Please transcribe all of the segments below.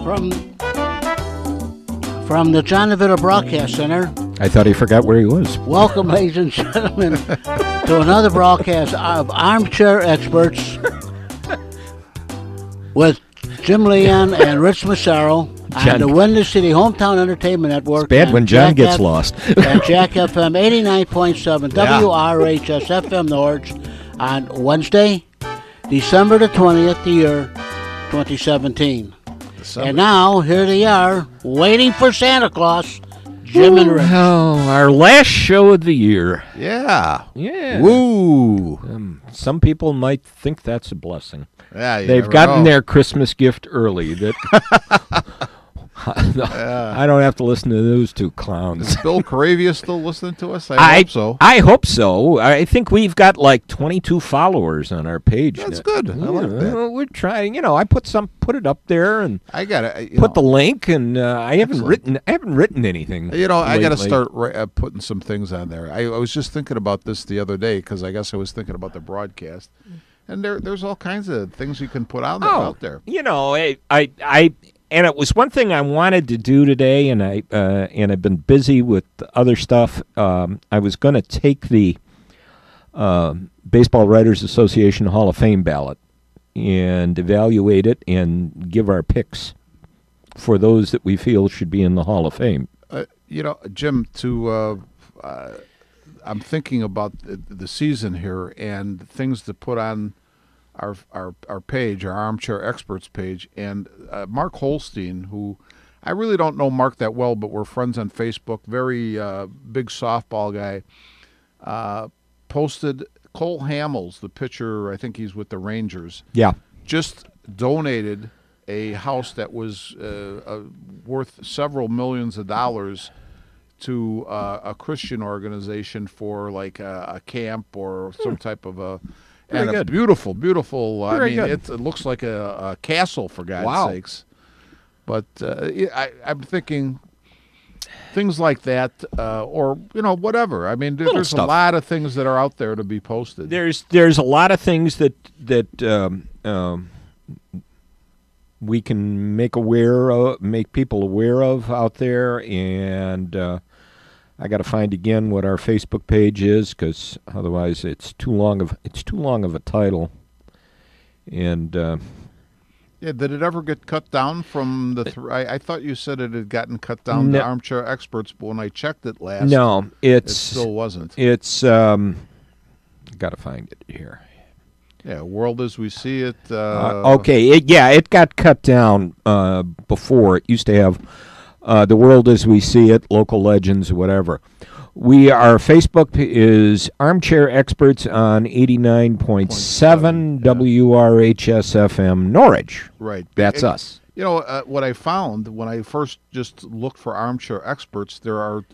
From the John DeVito Broadcast Center. I thought he forgot where he was. Welcome, ladies and gentlemen, to another broadcast of Armchair Experts with Jim Leon and Rich Massaro on the Windy City Hometown Entertainment Network. It's bad when John gets lost. At Jack FM 89.7 WRHS FM Norwich on Wednesday, December the 20th, the year 2017. And now, here they are, waiting for Santa Claus, Jim and Rich. Oh, our last show of the year. Yeah. Yeah. Woo. Some people might think that's a blessing. Yeah, they've gotten their Christmas gift early. That I don't have to listen to those two clowns. Is Bill Caravia still listening to us? I hope so. I hope so. I think we've got like 22 followers on our page. That's good. I like that. We're trying. I put it up there, and I got to put the link. And I haven't written anything. I lately. got to start putting some things on there. I was just thinking about this the other day because I guess I was thinking about the broadcast, and there's all kinds of things you can put out there. And it was one thing I wanted to do today, and I've been busy with other stuff. I was going to take the Baseball Writers Association Hall of Fame ballot and evaluate it and give our picks for those that we feel should be in the Hall of Fame. Jim, I'm thinking about the season here and things to put on our page, our Armchair Experts page, and Mark Holstein, who I really don't know Mark that well, but we're friends on Facebook, very big softball guy, posted Cole Hamels, the pitcher, I think he's with the Rangers, just donated a house that was worth several millions of dollars to a Christian organization for like a camp or some type of a... Very and good. A beautiful, beautiful. Very good. It looks like a castle, for God's sakes. But I'm thinking things like that, or whatever. I mean, there's a lot of things that are out there to be posted. There's a lot of things that we can make people aware of out there, and I got to find again what our Facebook page is, because otherwise it's too long of a title. And did it ever get cut down from the? I thought you said it had gotten cut down to Armchair Experts, but when I checked it last, it still wasn't. It's got to find it here. Yeah, World as We See It. It got cut down before. It used to have. The World as We See It, Local Legends, whatever. Our Facebook is Armchair Experts on 89.7 WRHS FM Norwich. Right. That's us. What I found when I first just looked for Armchair Experts, there are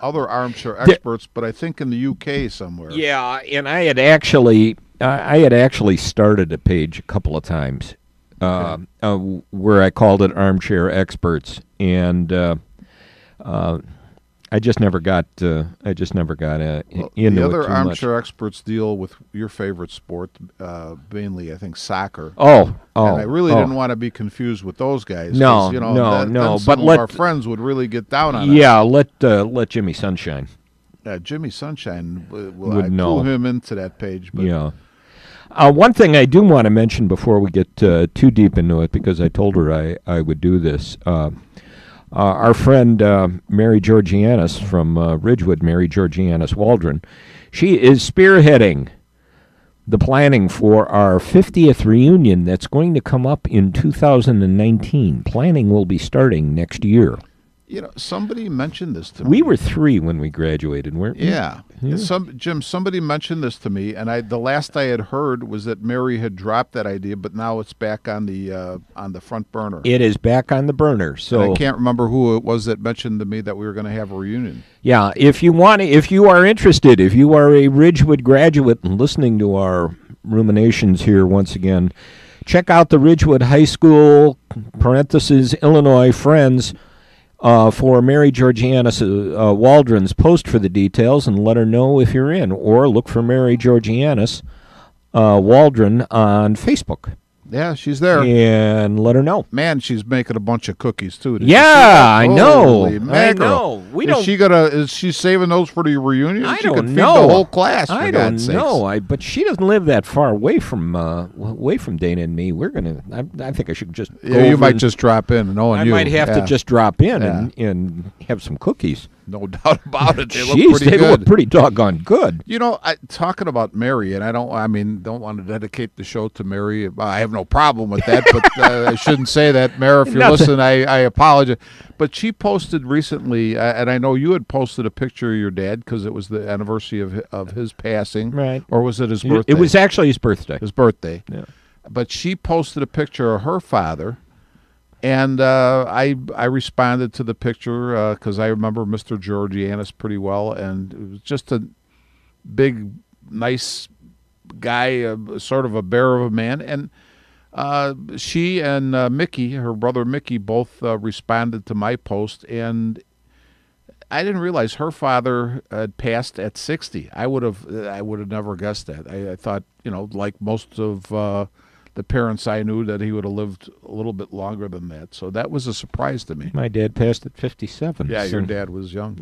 other Armchair Experts, but I think in the UK somewhere. Yeah, and I had actually started a page a couple of times. Where I called it Armchair Experts, and I just never got into it too much. The other Armchair Experts deal with your favorite sport, mainly I think soccer. And I really didn't want to be confused with those guys. No. But our friends would really get down on us. Yeah, let Jimmy Sunshine. Jimmy Sunshine. Would I know. pull him into that page. But yeah. One thing I do want to mention before we get too deep into it, because I told her I would do this, our friend Mary Georgianis from Ridgewood, Mary Georgianis Waldron, she is spearheading the planning for our 50th reunion that's going to come up in 2019. Planning will be starting next year. Somebody mentioned this to me. We were 3 when we graduated, weren't we? Yeah. Jim, somebody mentioned this to me, and the last I had heard was that Mary had dropped that idea, but now it's back on the front burner. It is back on the burner. So and I can't remember who it was that mentioned to me that we were going to have a reunion. Yeah, if you are interested, if you are a Ridgewood graduate and listening to our ruminations here once again, check out the Ridgewood High School (Illinois) Friends. For Mary Georgianis Waldron's post for the details, and let her know if you're in, or look for Mary Georgianis Waldron on Facebook. Yeah, she's there. And let her know. Man, she's making a bunch of cookies too. I know. Holy mackerel. We don't. Is she saving those for the reunion? I she don't could feed know. the whole class. I for don't God's know. sakes. But she doesn't live that far away from Dana and me. We're gonna. I think I should just. Yeah, go you over might and- just drop in, knowing I you. might have to Yeah. just drop in Yeah. and have some cookies. No doubt about it. They look Jeez, pretty they good. look pretty doggone good. You know, talking about Mary, and don't want to dedicate the show to Mary. I have no problem with that, but I shouldn't say that, Mary. If you're Nothing. listening, I apologize. But she posted recently, and I know you had posted a picture of your dad because it was the anniversary of his passing, Right. Or was it his birthday? It was actually his birthday. his birthday. Yeah. But she posted a picture of her father. And I responded to the picture because I remember Mr. Georgianis pretty well, and it was just a big, nice guy, sort of a bear of a man. And she and Mickey, her brother Mickey, both responded to my post, and I didn't realize her father had passed at 60. I would have never guessed that. I thought, like most of the parents I knew, that he would have lived a little bit longer than that. So that was a surprise to me. My dad passed at 57. Yeah, so, your dad was young,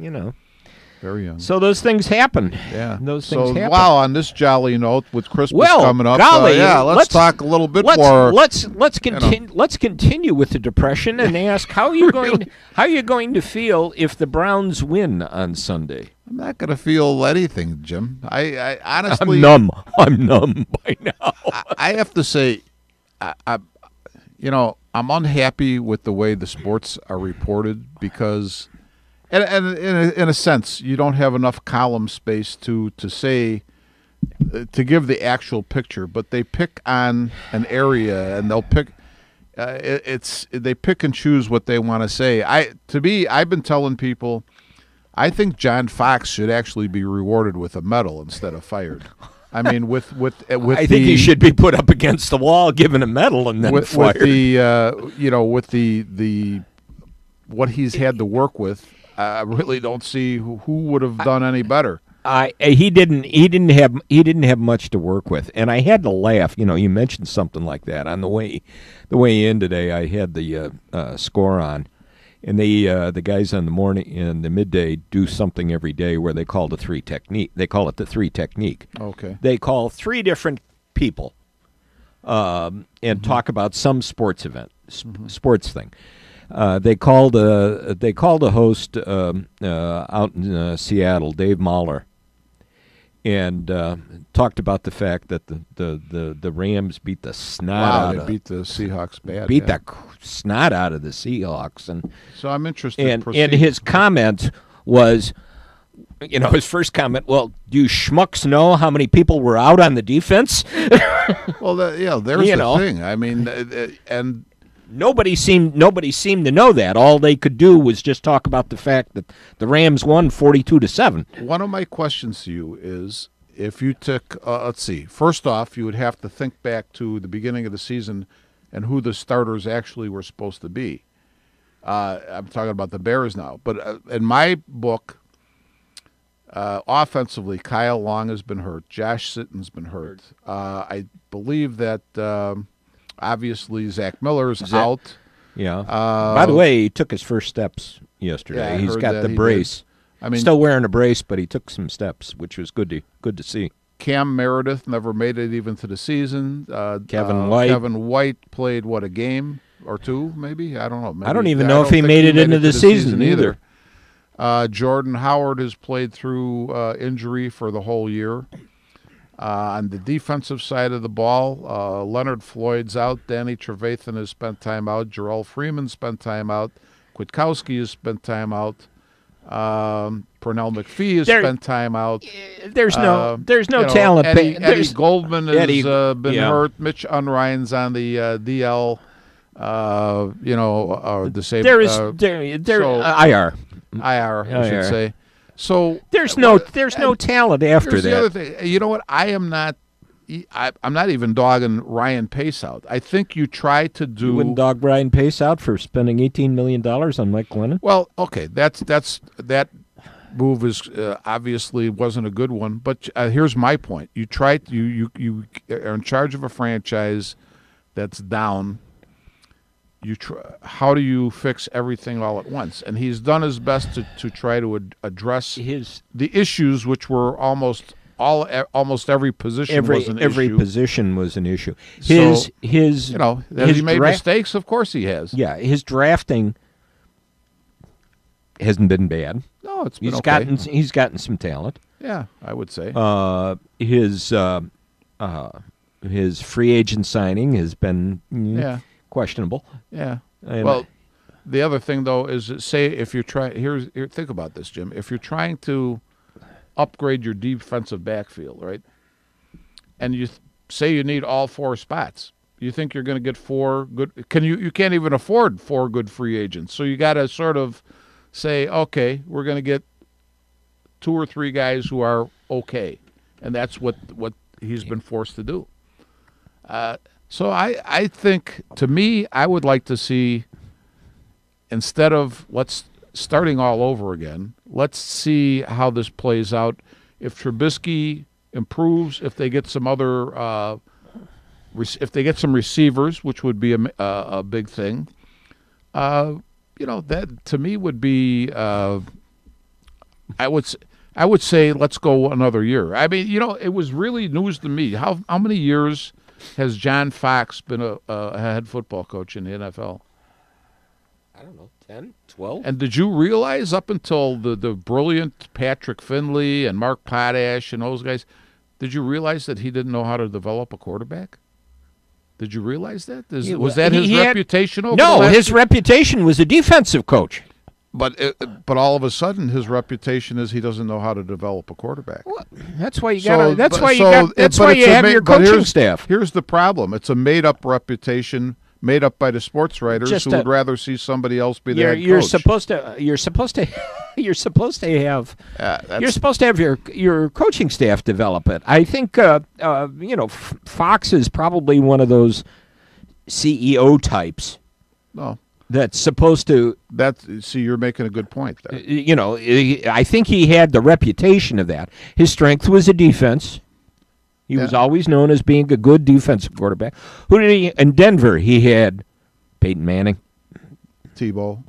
very young. So those things happen. Yeah, Those things happen. Wow, on this jolly note, with Christmas Well, coming up, golly, let's talk a little bit let's, more. Let's continue. Let's continue with the depression and ask how you going to feel if the Browns win on Sunday. I'm not going to feel anything, Jim. I honestly, I'm numb by now. I have to say, I'm unhappy with the way the sports are reported because, and in a sense, you don't have enough column space to say, to give the actual picture. But they pick on an area, and they'll pick. They pick and choose what they want to say. I've been telling people, I think John Fox should actually be rewarded with a medal instead of fired. I mean, with I think he should be put up against the wall, given a medal, and then fired. With the what he's had to work with, I really don't see who would have done any better. He didn't have much to work with, and I had to laugh. You mentioned something like that on the way in today. I had the score on. And the guys on the morning and the midday do something every day where they call the three technique. They call it the three technique. Okay. They call three different people and talk about some sports event, sports thing. They called a host out in Seattle, Dave Mahler, and talked about the fact that the Rams beat the snot They beat the Seahawks bad. the snot out of the Seahawks, and so I'm interested. and his comment was, his first comment, well, do you schmucks know how many people were out on the defense? Well, there's the thing. I mean, and Nobody seemed to know that. All they could do was just talk about the fact that the Rams won 42-7. one of my questions to you is, if you took, let's see, first off, you would have to think back to the beginning of the season and who the starters actually were supposed to be. I'm talking about the Bears now. But in my book, offensively, Kyle Long has been hurt. Josh Sitton's been hurt. I believe that obviously Zach Miller's out. Yeah. By the way, he took his first steps yesterday. Yeah, I He's heard got that the he brace. I mean, Still wearing a brace, but he took some steps, which was good to see. Cam Meredith never made it even to the season. Kevin White. Kevin White played, a game or two, maybe? I don't know. Maybe. I don't even I know don't if he think made it into the season either. Jordan Howard has played through injury for the whole year. On the defensive side of the ball, Leonard Floyd's out. Danny Trevathan has spent time out. Jarrell Freeman spent time out. Kwiatkowski has spent time out. Pernell McPhee has spent time out. There's no talent. Eddie Goldman has been yeah. hurt. Mitch Unrein's on the DL. Disabled. IR. IR, I should say. So there's no talent after here's that. the other thing. You know what? I'm not even dogging Ryan Pace out. I think you try to do. You wouldn't dog Brian Pace out for spending $18 million on Mike Glennon? Well, okay, that move is obviously wasn't a good one. But here's my point: you are in charge of a franchise that's down, how do you fix everything all at once? And he's done his best to try to address the issues, which were almost every position was an issue. Every position was an issue. Has he made mistakes? Of course he has. Yeah, his drafting hasn't been bad. No, it's been okay. He's gotten some talent. Yeah, I would say. His free agent signing has been questionable. Yeah. Well, the other thing though is, say if you're trying think about this, Jim. If you're trying to upgrade your defensive backfield, right? And you say you need all 4 spots. You think you're going to get 4 good? You can't even afford 4 good free agents. So you got to sort of say, okay, we're going to get 2 or 3 guys who are okay, and that's what he's been forced to do. So I think, to me, I would like to see, instead of starting all over again, let's see how this plays out. If Trubisky improves, if they get some other, if they get some receivers, which would be a big thing, that to me would be, I would say let's go another year. I mean, it was really news to me. How many years has John Fox been a head football coach in the NFL? I don't know, 10, 12? And did you realize up until the brilliant Patrick Finley and Mark Potash and those guys, did you realize that he didn't know how to develop a quarterback? Did you realize that? Was that his reputation over the last his reputation was a defensive coach. But all of a sudden, his reputation is he doesn't know how to develop a quarterback. Well, that's why you got. That's why you have your coaching staff. Here's the problem: it's a made-up reputation, made up by the sports writers who would rather see somebody else be the head coach. You're supposed to have your coaching staff develop it. I think Fox is probably one of those CEO types. No. That's supposed to. See, you're making a good point there. I think he had the reputation of that. His strength was a defense. He was always known as being a good defensive quarterback. Who did he in Denver? He had Peyton Manning, Tebow.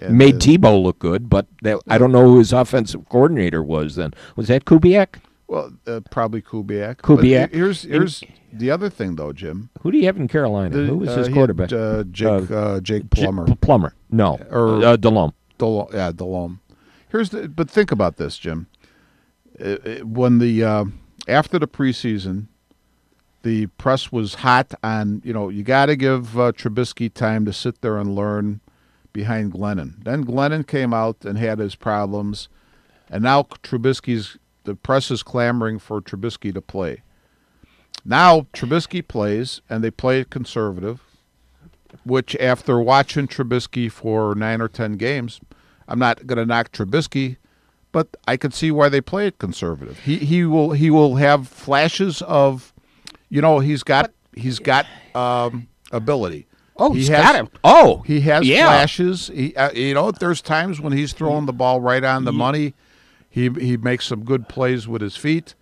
Made Tebow look good, but I don't know who his offensive coordinator was then. Was that Kubiak? Well, probably Kubiak. But here's the other thing, though, Jim. Who do you have in Carolina? Who was his quarterback? Jake Plummer. Plummer. No. Or Delhomme. Delhomme. But think about this, Jim. When after the preseason, the press was hot on, you got to give Trubisky time to sit there and learn behind Glennon. Then Glennon came out and had his problems, and now the press is clamoring for Trubisky to play. Now Trubisky plays, and they play it conservative, which after watching Trubisky for 9 or 10 games, I'm not going to knock Trubisky, but I could see why they play it conservative. He will have flashes of, he's got ability. Oh, he's got him. Oh, he has flashes. There's times when he's throwing the ball right on the money. He makes some good plays with his feet,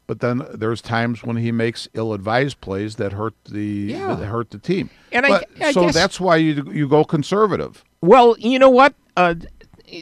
but then there's times when he makes ill-advised plays that hurt the team. And I guess that's why you go conservative. Well, you know what?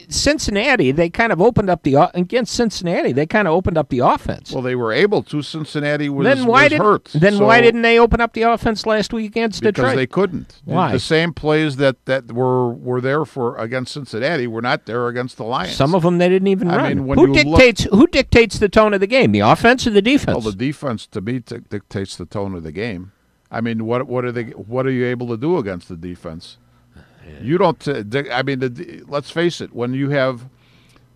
Cincinnati, they kind of opened up against Cincinnati. They kind of opened up the offense. Well, they were able to. Cincinnati was hurt. Why didn't they open up the offense last week against Detroit? Because they couldn't. Why? The same plays that were there against Cincinnati were not there against the Lions. Some of them they didn't even run. Mean, who dictates the tone of the game? The offense or the defense? Well, the defense to me dictates the tone of the game. I mean, what are you able to do against the defense? You don't. Let's face it. When you have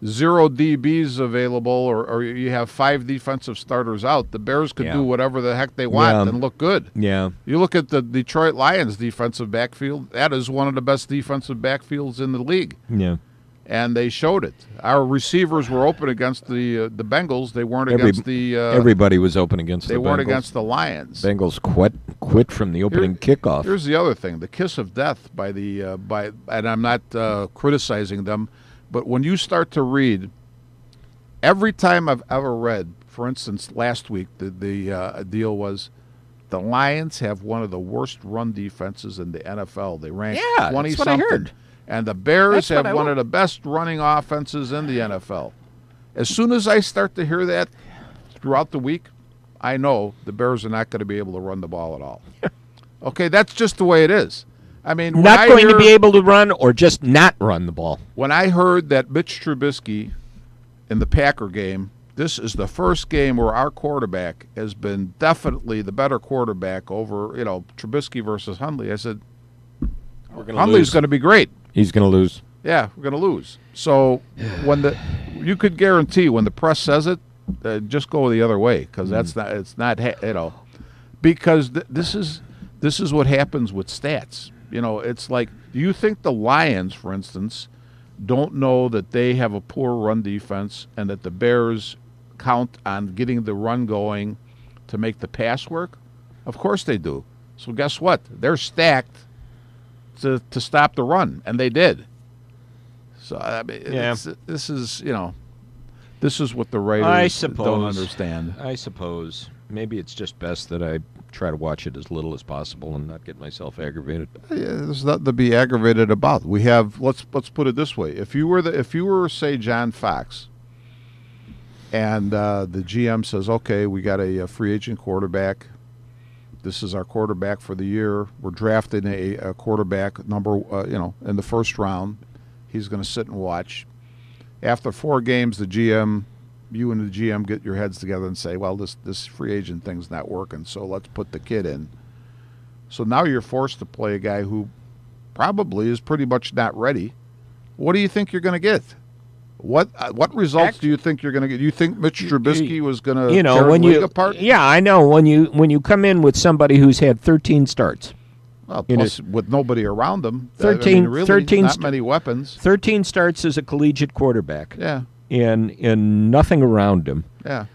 0 DBs available, or you have 5 defensive starters out, the Bears could do whatever the heck they want and look good. Yeah. You look at the Detroit Lions defensive backfield. That is one of the best defensive backfields in the league. Yeah. And they showed it. Our receivers were open against the Bengals. They weren't against the. Everybody was open against the Bengals. They weren't against the Lions. Bengals quit from the opening kickoff. Here's the other thing: the kiss of death by and I'm not criticizing them, but when you start to read, every time I've ever read, for instance, last week the deal was the Lions have one of the worst run defenses in the NFL. They rank Yeah, 20 that's what I something. heard. And the Bears That's what have I one heard. of the best running offenses in the NFL. As soon as I start to hear that throughout the week, I know the Bears are not going to be able to run the ball at all. Okay, that's just the way it is. I mean, when Not I going to hear- be able to run or just not run the ball. When I heard that Mitch Trubisky in the Packer game, this is the first game where our quarterback has been definitely the better quarterback over, Trubisky versus Hundley. I said, Hundley's going to be great. He's going to lose. Yeah, we're going to lose. So you could guarantee when the press says it, just go the other way because because this is what happens with stats. It's like, do you think the Lions, for instance, don't know that they have a poor run defense and that the Bears count on getting the run going to make the pass work? Of course they do. So guess what? They're stacked to stop the run, and they did. So I mean, this is what the Raiders don't understand. I suppose. Maybe it's just best that I try to watch it as little as possible and not get myself aggravated. Yeah, there's nothing to be aggravated about. We have let's put it this way: if you were say John Fox, and the GM says, okay, we got a free agent quarterback. This is our quarterback for the year. We're drafting a quarterback in the first round. He's going to sit and watch. After 4 games, you and the GM get your heads together and say, well, this free agent thing's not working, so let's put the kid in. So now you're forced to play a guy who probably is pretty much not ready. What do you think you're going to get? What results do you think you're going to get? Do you think Mitch Trubisky was going to tear the league apart? Yeah, I know. When you come in with somebody who's had 13 starts. Well, plus with nobody around them. 13 not many weapons. 13 starts as a collegiate quarterback. Yeah. And nothing around him. Yeah.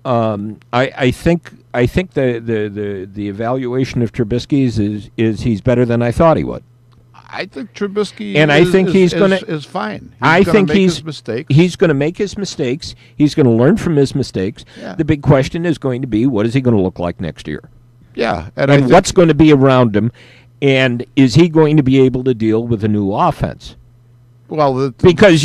I think the evaluation of Trubisky is he's better than I thought he would. I think Trubisky is fine. I think his mistakes. He's going to make his mistakes. He's going to learn from his mistakes. Yeah. The big question is going to be, what is he going to look like next year? Yeah. And what's going to be around him? And is he going to be able to deal with a new offense? Well, because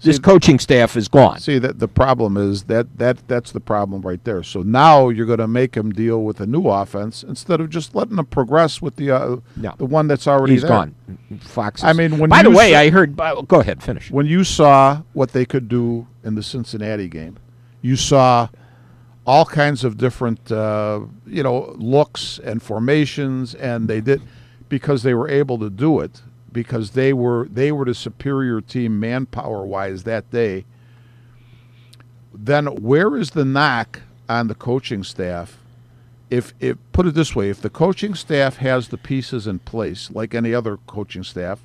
this coaching staff is gone. See, that the problem is that's the problem right there. So now you're going to make him deal with a new offense instead of just letting him progress with the one that's already He's there. gone. Fox. I mean, by the way, I heard. Go ahead, finish. When you saw what they could do in the Cincinnati game, you saw all kinds of different looks and formations, and they did because they were able to do it. Because they were the superior team manpower-wise that day. Then where is the knock on the coaching staff? If put it this way, if the coaching staff has the pieces in place, like any other coaching staff,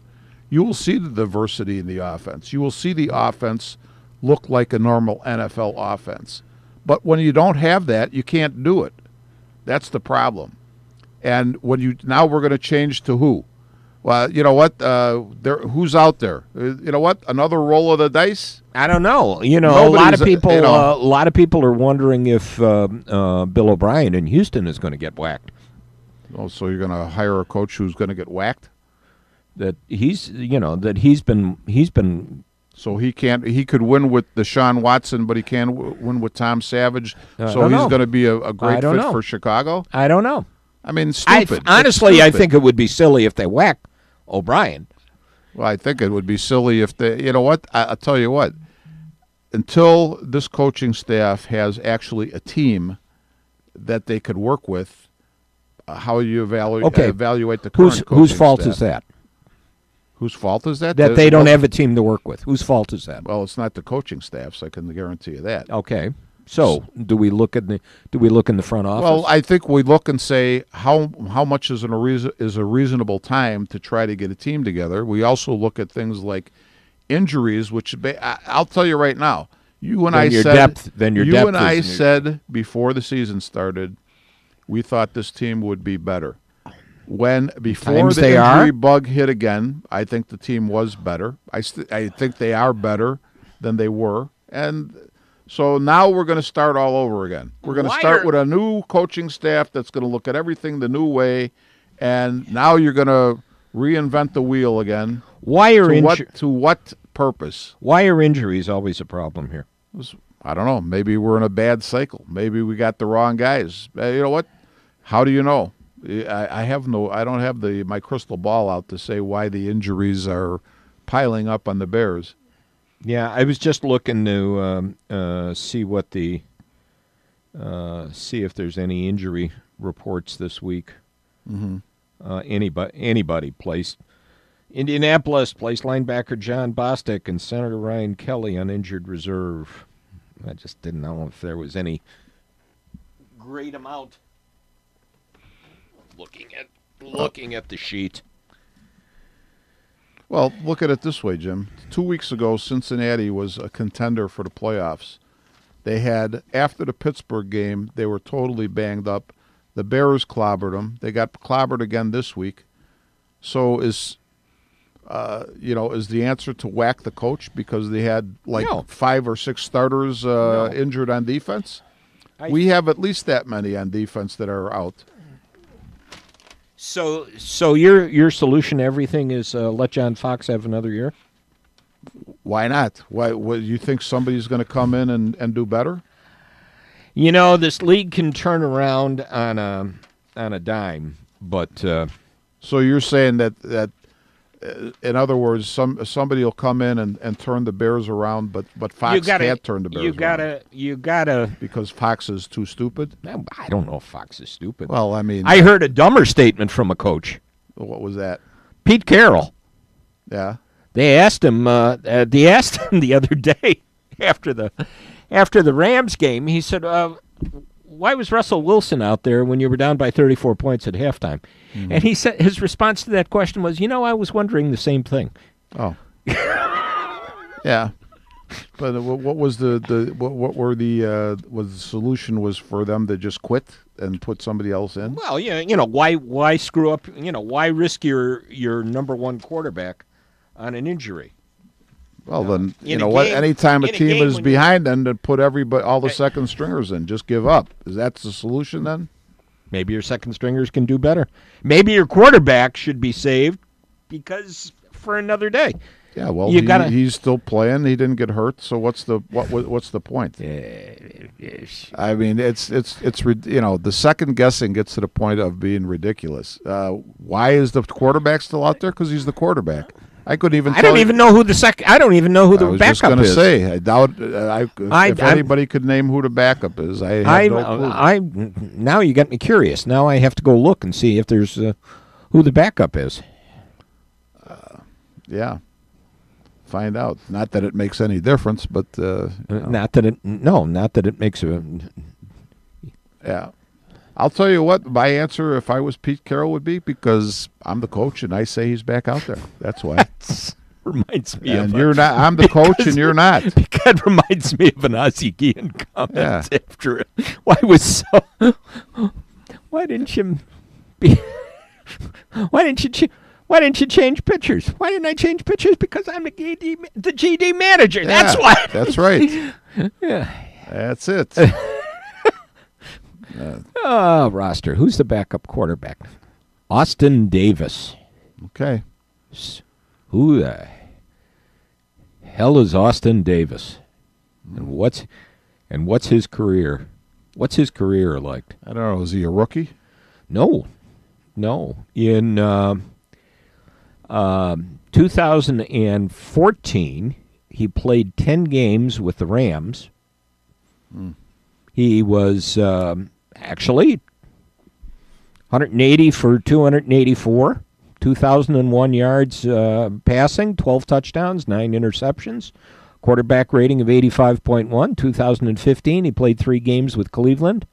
you will see the diversity in the offense. You will see the offense look like a normal NFL offense. But when you don't have that, you can't do it. That's the problem. And now we're going to change to who? Well, you know what? Who's out there? You know what? Another roll of the dice? I don't know. A lot of people are wondering if Bill O'Brien in Houston is going to get whacked. Oh, so you're going to hire a coach who's going to get whacked? That he's been. So he can't. He could win with Deshaun Watson, but he can't win with Tom Savage. So he's going to be a great fit for Chicago. I don't know. I mean, stupid. Honestly, I think it would be silly if they whack O'Brien. Well, I think it would be silly if they. You know what? I'll tell you what. Until this coaching staff has actually a team that they could work with, how you evaluate the current coaching whose fault staff. is that? Whose fault is that? That they don't have a team to work with. Whose fault is that? Well, it's not the coaching staff's. I can guarantee you that. Okay. So, do we look in the front office? Well, I think we look and say how much is a reasonable time to try to get a team together. We also look at things like injuries, which I'll tell you right now. You and I said before the season started, we thought this team would be better. Before the injury bug hit again, I think the team was better. I think they are better than they were, and So now we're going to start all over again. We're going to start with a new coaching staff that's going to look at everything the new way, and now you're going to reinvent the wheel again. To what purpose? Why are injuries always a problem here? I don't know. Maybe we're in a bad cycle. Maybe we got the wrong guys. You know what? How do you know? I don't have my crystal ball out to say why the injuries are piling up on the Bears. Yeah, I was just looking to see see if there's any injury reports this week. Mm-hmm. Anybody placed. Indianapolis placed linebacker John Bostic and Senator Ryan Kelly on injured reserve. I just didn't know if there was any great amount. Looking at the sheet. Well, look at it this way, Jim. 2 weeks ago, Cincinnati was a contender for the playoffs. They had, after the Pittsburgh game, they were totally banged up. The Bears clobbered them. They got clobbered again this week. So is the answer to whack the coach because they had 5 or 6 starters injured on defense? We have at least that many on defense that are out. So your solution to everything is let John Fox have another year? Why not? Why you think somebody's going to come in and do better? You know, this league can turn around on a dime, but so you're saying that in other words, somebody will come in and turn the Bears around, but Fox can't turn the Bears around. You gotta because Fox is too stupid. I don't know if Fox is stupid. Well, I mean, I heard a dumber statement from a coach. What was that? Pete Carroll. Yeah. They asked him. They asked him the other day after the Rams game. He said, "Why was Russell Wilson out there when you were down by 34 points at halftime?" Mm-hmm. And he said his response to that question was, I was wondering the same thing. Oh. Yeah. But what was the solution was for them to just quit and put somebody else in? Well, why screw up, why risk your number one quarterback on an injury? Well, then, anytime a team is behind, then to put all the second stringers in, just give up. Is that the solution then? Maybe your second stringers can do better. Maybe your quarterback should be saved for another day. Yeah, well, he's still playing. He didn't get hurt, so what's the point? I mean, it's the second guessing gets to the point of being ridiculous. Why is the quarterback still out there? Because he's the quarterback. I couldn't even. I don't even know who the backup is. I was just going to say. I doubt if anybody could name who the backup is. I have no clue. Now you got me curious. Now I have to go look and see if there's who the backup is. Yeah, find out. Not that it makes any difference, but not that it makes a. Yeah. I'll tell you what, my answer, if I was Pete Carroll, would be because I'm the coach and I say he's back out there. That's why. Reminds me and you're not. I'm the coach and you're not. That reminds me of an Ozzie Guillen comment after it. Why didn't you change pitchers? Why didn't I change pitchers? Because I'm the GD manager. That's why. That's right. Yeah. That's it. Roster. Who's the backup quarterback? Austin Davis. Okay. Who the hell is Austin Davis? And what's his career? What's his career like? I don't know. Is he a rookie? No. In 2014, he played 10 games with the Rams. He was actually 180 for 284, 2,001 yards passing, 12 touchdowns, 9 interceptions, quarterback rating of 85.1. 2015, he played 3 games with Cleveland,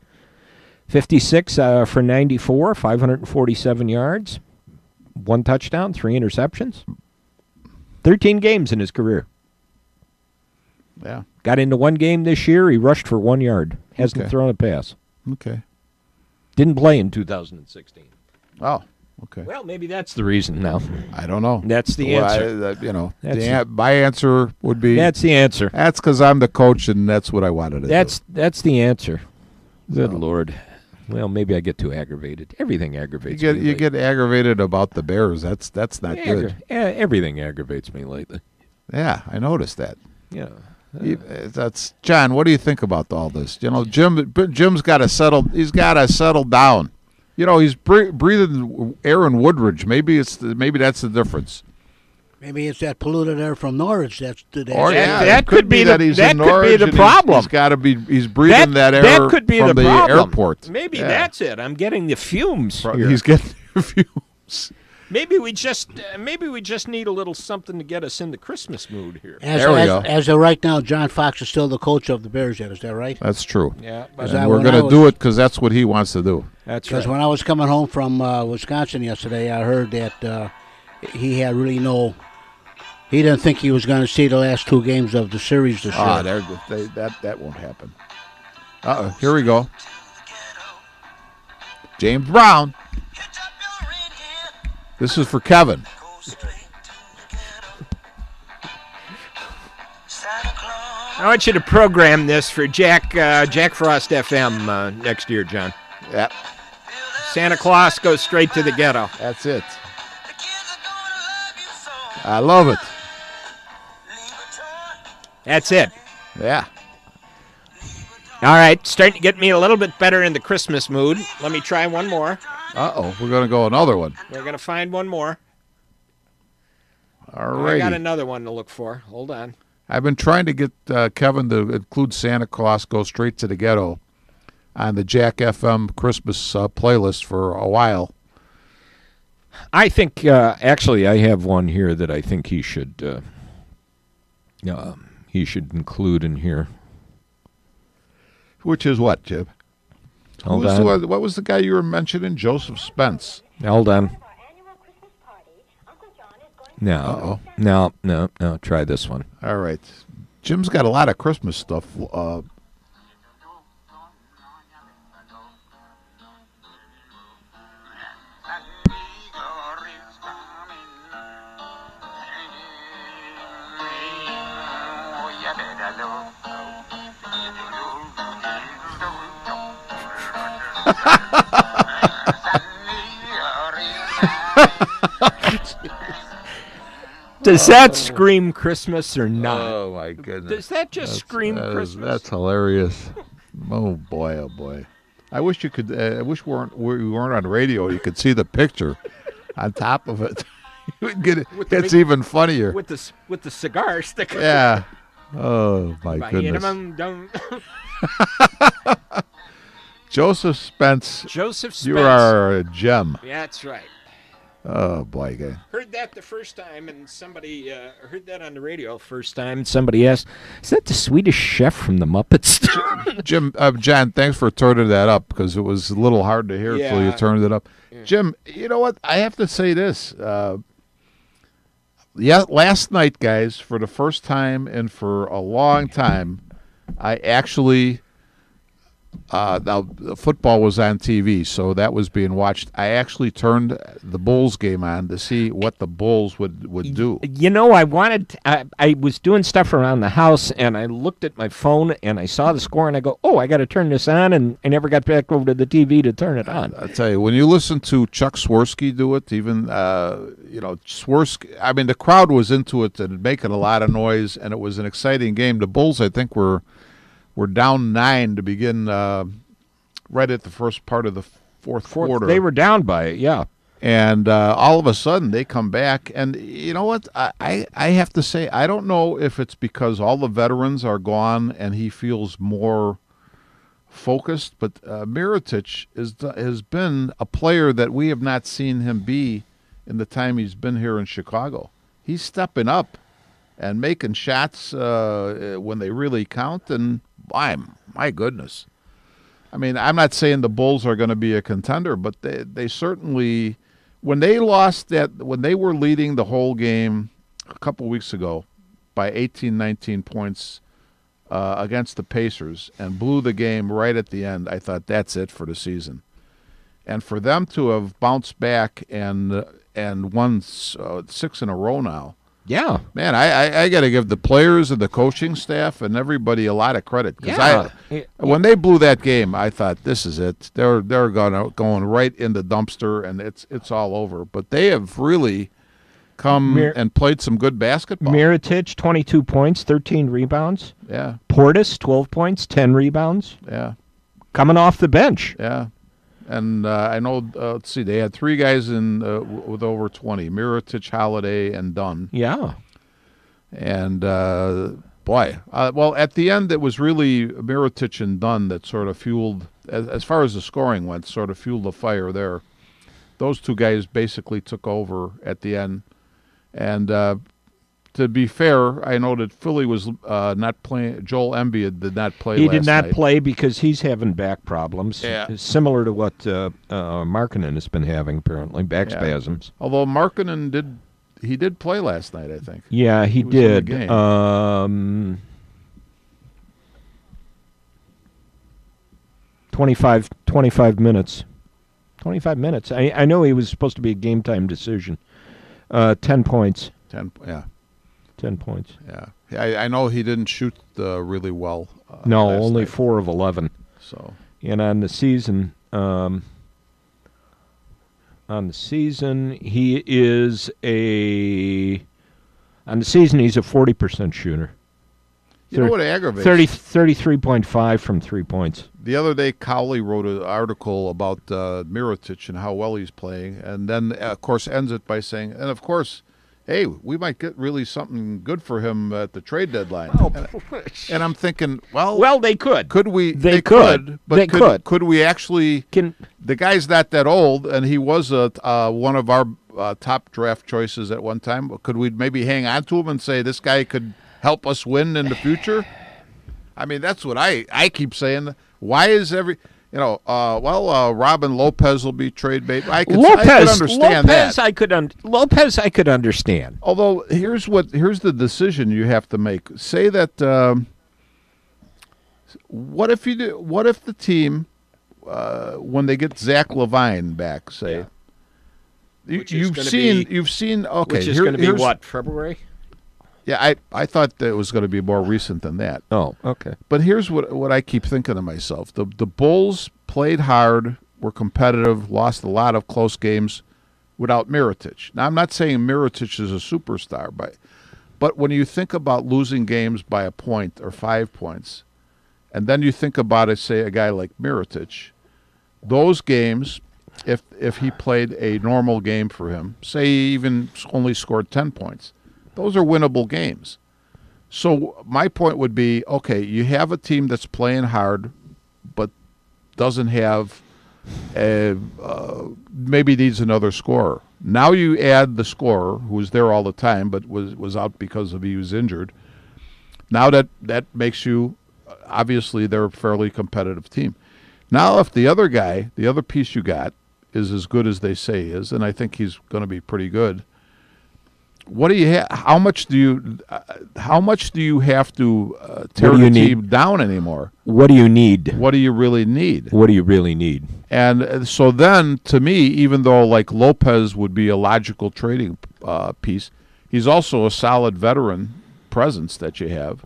56 for 94, 547 yards, 1 touchdown, 3 interceptions, 13 games in his career. Yeah. Got into 1 game this year. He rushed for 1 yard. Hasn't thrown a pass. Okay. Didn't play in 2016. Oh, Okay. Well, maybe that's the reason now. I don't know. That's the answer. My answer would be That's the answer. that's because I'm the coach and that's what I wanted to do. That's the answer. Good So- Lord. Well, maybe I get too aggravated. Everything aggravates You me. get lately. aggravated about the Bears. That's not good. Everything aggravates me lately. Yeah, I noticed that. Yeah. That's John. What do you think about all this? Jim's got to settle. He's got to settle down. He's breathing Aaron Woodridge. Maybe that's the difference. Maybe it's that polluted air from Norwich. That could be that the- he's that in could be Norwich the and problem. He's got to be. He's breathing that air that could be from the problem. airport. Maybe Yeah. that's it. I'm getting the fumes here. He's getting the fumes. Maybe we just need a little something to get us in the Christmas mood here. There we go. As of right now, John Fox is still the coach of the Bears. Yet is that right? That's true. Yeah, Is And that we're when I going to was- do it because that's what he wants to do. that's Because right. when I was coming home from Wisconsin yesterday, I heard that he had really he didn't think he was going to see the last two games of the series this year. That won't happen. Here we go. James Brown. This is for Kevin. I want you to program this for Jack Frost FM next year, John. Yep, Santa Claus goes straight to the ghetto. that's it. I love it. That's it. Yeah. All right, starting to get me a little bit better in the Christmas mood. Let me try one more. We're going to go another one. We're going to find one more. All I got right. another one to look for. Hold on. I've been trying to get Kevin to include Santa Claus Go Straight to the Ghetto on the Jack FM Christmas playlist for a while. I think, actually, I have one here that I think he should include in here. Which is what, Jim? Hold Who's on. what was the guy you were mentioning? Joseph Spence. Hold on. No. No. Try this one. All right. Jim's got a lot of Christmas stuff. Does that scream Christmas or not? Oh my goodness! Does that just scream Christmas? That's hilarious. Oh boy! Oh boy! I wish you could. I wish we weren't on radio. You could see the picture on top of it. You would get it. It's even funnier. with the cigar sticker. Yeah. Oh my goodness! Joseph Spence, Joseph Spence. you are a gem. Yeah, that's right. Oh boy! Okay. Heard that the first time, and somebody heard that on the radio first time. Somebody asked, "Is that the Swedish Chef from the Muppets?" Jim, John, thanks for turning that up because it was a little hard to hear until you Yeah. turned it up. Jim, you know what? I have to say this. Last night, guys, for the first time and for a long time, I actually now the football was on TV, so that was being watched. I actually turned the Bulls game on to see what the Bulls would do. You know, I was doing stuff around the house, and I looked at my phone, and I saw the score, and I go, "Oh, I got to turn this on," and I never got back over to the TV to turn it on. I tell you, when you listen to Chuck Swirsky do it, even Swirsky, I mean, the crowd was into it and making a lot of noise, and it was an exciting game. The Bulls, I think, were down 9 to begin right at the first part of the fourth quarter. They were down by it, yeah. And all of a sudden, they come back. And you know what? I have to say, I don't know if it's because all the veterans are gone and he feels more focused, but Mirotic has been a player that we have not seen him be in the time he's been here in Chicago. He's stepping up and making shots when they really count, and my goodness. I mean, I'm not saying the Bulls are going to be a contender, but they certainly, when they were leading the whole game a couple weeks ago by 18, 19 points against the Pacers and blew the game right at the end, I thought that's it for the season. and for them to have bounced back and won 6 in a row now. Yeah. Man, I got to give the players and the coaching staff and everybody a lot of credit. Because when they blew that game, I thought, this is it. They're going right in the dumpster, and it's all over. But they have really come and played some good basketball. Mirotic, 22 points, 13 rebounds. Yeah. Portis, 12 points, 10 rebounds. Yeah. Coming off the bench. Yeah. And I know, let's see, they had 3 guys in with over 20, Mirotic, Holiday, and Dunn. Yeah. And, boy, well, at the end, it was really Mirotic and Dunn that sort of fueled, as far as the scoring went, sort of fueled the fire there. Those 2 guys basically took over at the end. And to be fair, I know that Philly was not playing. Joel Embiid did not play last night. He did not play because he's having back problems. Yeah. Similar to what Markkanen has been having, apparently, back spasms. Although Markkanen did play last night, I think. Yeah, he did. 25 minutes. 25 minutes. I know he was supposed to be a game-time decision. 10 points. 10 points. Yeah. I know he didn't shoot really well. No, only night. 4 of 11. So. And on the season, he is he's a 40% shooter. You know what aggravates? 33.5 from 3 points. The other day, Cowley wrote an article about Mirotic and how well he's playing, and then, of course, ends it by saying, and of course, hey, we might get really something good for him at the trade deadline. Oh, and I'm thinking, well, they could. Could we? They could. But they could. Could we actually? The guy's not that old, and he was one of our top draft choices at one time. Could we maybe hang on to him and say this guy could help us win in the future? I mean, that's what I keep saying. Why is Robin Lopez will be trade bait. I could understand that. Lopez I could understand. Although here's the decision you have to make. Say that what if the team when they get Zach LaVine back, say you've seen okay, which is going to be what, February? Yeah, I thought that it was going to be more recent than that. Oh, okay. But here's what I keep thinking to myself. The Bulls played hard, were competitive, lost a lot of close games without Mirotic. Now, I'm not saying Mirotic is a superstar, but when you think about losing games by a point or 5 points, and then you think about it, say, a guy like Mirotic, those games, if he played a normal game for him, say he even only scored 10 points, those are winnable games. So my point would be, okay, you have a team that's playing hard, but doesn't have maybe needs another scorer. Now you add the scorer, who was there all the time, but was out because he was injured. Now that makes you, obviously, they're a fairly competitive team. Now if the other piece you got is as good as they say he is, and I think he's going to be pretty good, what do you have? How much do you have to tear the team down anymore? What do you need? What do you really need? What do you really need? And so then, to me, even though like Lopez would be a logical trading piece, he's also a solid veteran presence that you have.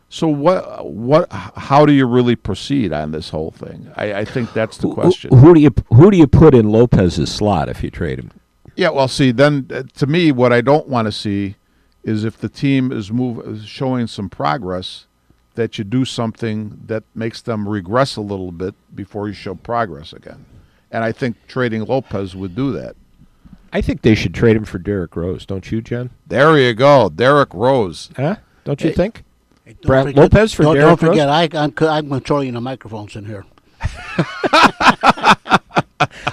So how do you really proceed on this whole thing? I think that's the question. Who do you put in Lopez's slot if you trade him? Yeah, well, see, then to me, what I don't want to see is if the team is showing some progress, that you do something that makes them regress a little bit before you show progress again. And I think trading Lopez would do that. I think they should trade him for Derrick Rose, don't you, Jen? There you go, Derrick Rose. Huh? Don't you think? Lopez for Derrick Rose? Don't forget, I'm controlling the microphones in here.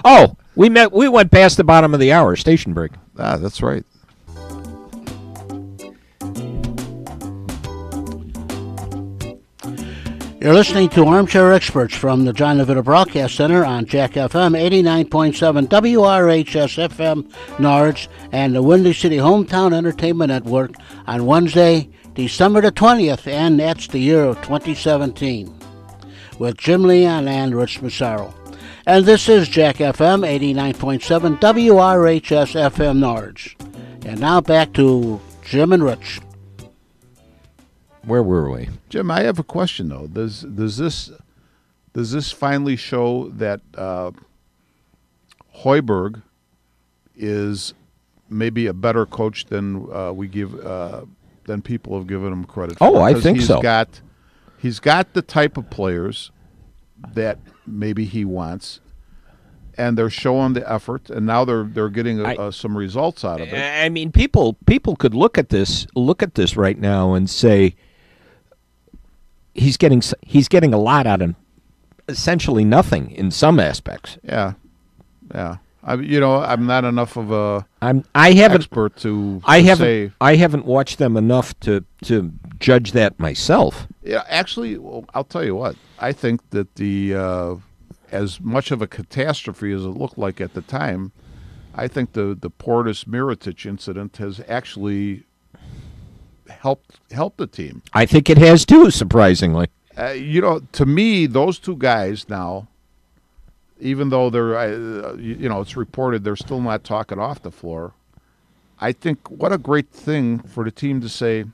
Oh, we went past the bottom of the hour. Station break. Ah, that's right. You're listening to Armchair Experts from the John Levita Broadcast Center on Jack FM 89.7 WRHS FM Norwich and the Windy City Hometown Entertainment Network on Wednesday, December the 20th, and that's the year of 2017, with Jim Leon and Rich Massaro. And this is Jack FM 89.7 WRHS FM Norge. And now back to Jim and Rich. Where were we? Jim, I have a question though. Does this finally show that Hoiberg is maybe a better coach than than people have given him credit for? Oh, I think so. He's got the type of players that maybe he wants, and they're showing the effort, and now they're getting some results out of it. I mean, people could look at this right now and say he's getting a lot out of essentially nothing in some aspects. Yeah. I'm not enough of a expert to say. I haven't watched them enough to judge that myself. Yeah, actually, well, I'll tell you what. I think that the as much of a catastrophe as it looked like at the time, I think the Portis Mirotic incident has actually helped the team. I think it has too, surprisingly. To me, those two guys now, even though they're, it's reported they're still not talking off the floor, I think what a great thing for the team to say.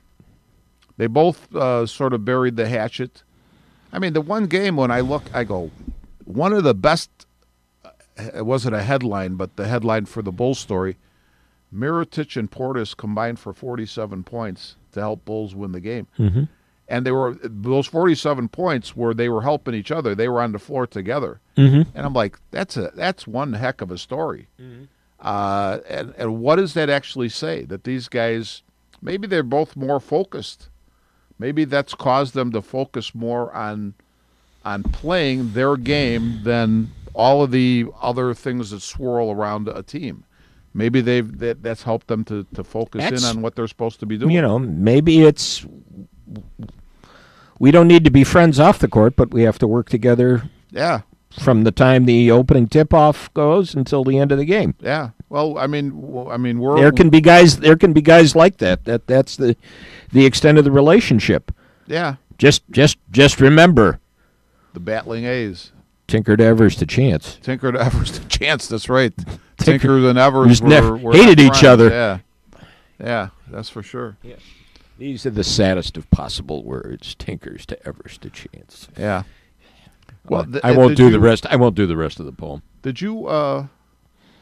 They both sort of buried the hatchet. I mean, the one game when I look, I go, one of the best, it wasn't a headline, but the headline for the Bulls story, Mirotic and Portis combined for 47 points to help Bulls win the game. Mm-hmm. And those 47 points where they were helping each other. They were on the floor together. Mm-hmm. And I'm like, that's one heck of a story. Mm-hmm. And what does that actually say? That these guys, maybe they're both more focused. Maybe that's caused them to focus more on playing their game than all of the other things that swirl around a team. Maybe that's helped them to focus in on what they're supposed to be doing. Maybe it's we don't need to be friends off the court, but we have to work together. Yeah. From the time the opening tip-off goes until the end of the game. Yeah. Well, I mean, there can be guys like that. That's the extent of the relationship. Yeah. Just remember the battling A's. Tinker to Evers to Chance. Tinker to Evers to Chance. That's right. Tinker and Evers were hated each other. Yeah, that's for sure. Yeah. These are the saddest of possible words. Tinkers to Evers to Chance. Yeah. Well, I won't do the rest. I won't do the rest of the poem. Did you?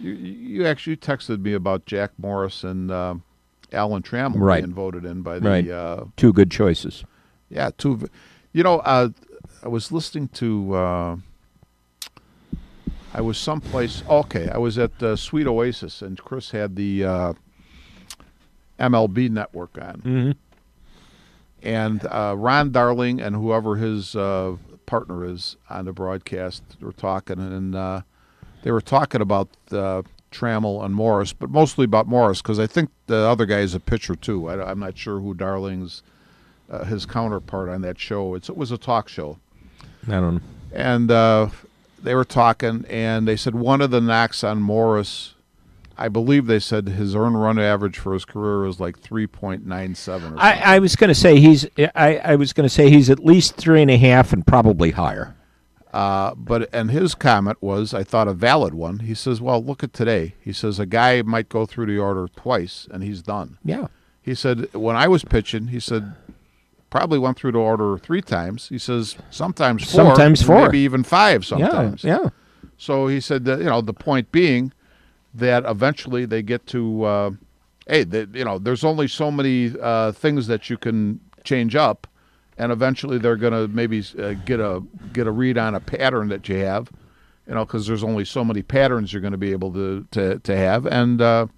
You actually texted me about Jack Morris and Alan Trammell being voted in by the two good choices. Yeah, two. I was listening to. I was someplace. Okay, I was at Sweet Oasis, and Chris had the MLB Network on, mm-hmm. and Ron Darling and whoever his partner is on the broadcast were talking, and they were talking about Trammell and Morris, but mostly about Morris because I think the other guy is a pitcher too. I'm not sure who Darling's his counterpart on that show. It was a talk show. I don't know. And they were talking, and they said one of the knocks on Morris, I believe they said his earned run average for his career was like 3.97. I was going to say he's at least 3.5 and probably higher. And his comment was, I thought, a valid one. He says, well, look at today. He says a guy might go through the order twice and he's done. Yeah. He said when I was pitching, he said probably went through the order 3 times. He says sometimes 4, maybe even 5 sometimes. Yeah. So he said that, the point being that eventually they get to there's only so many things that you can change up, and eventually they're going to maybe get a read on a pattern that you have, because there's only so many patterns you're going to be able to have. And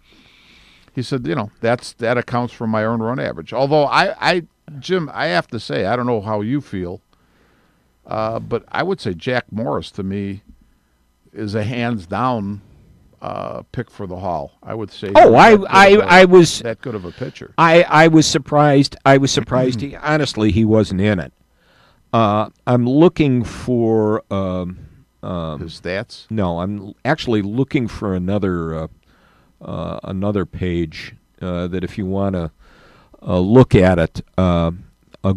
he said, that accounts for my earned run average. Although Jim, I have to say, I don't know how you feel, but I would say Jack Morris to me is a hands down pick for the Hall. I would say. Oh, I was that good of a pitcher. I was surprised. He honestly he wasn't in it. I'm looking for his stats. No, I'm actually looking for another page that if you want to look at it, a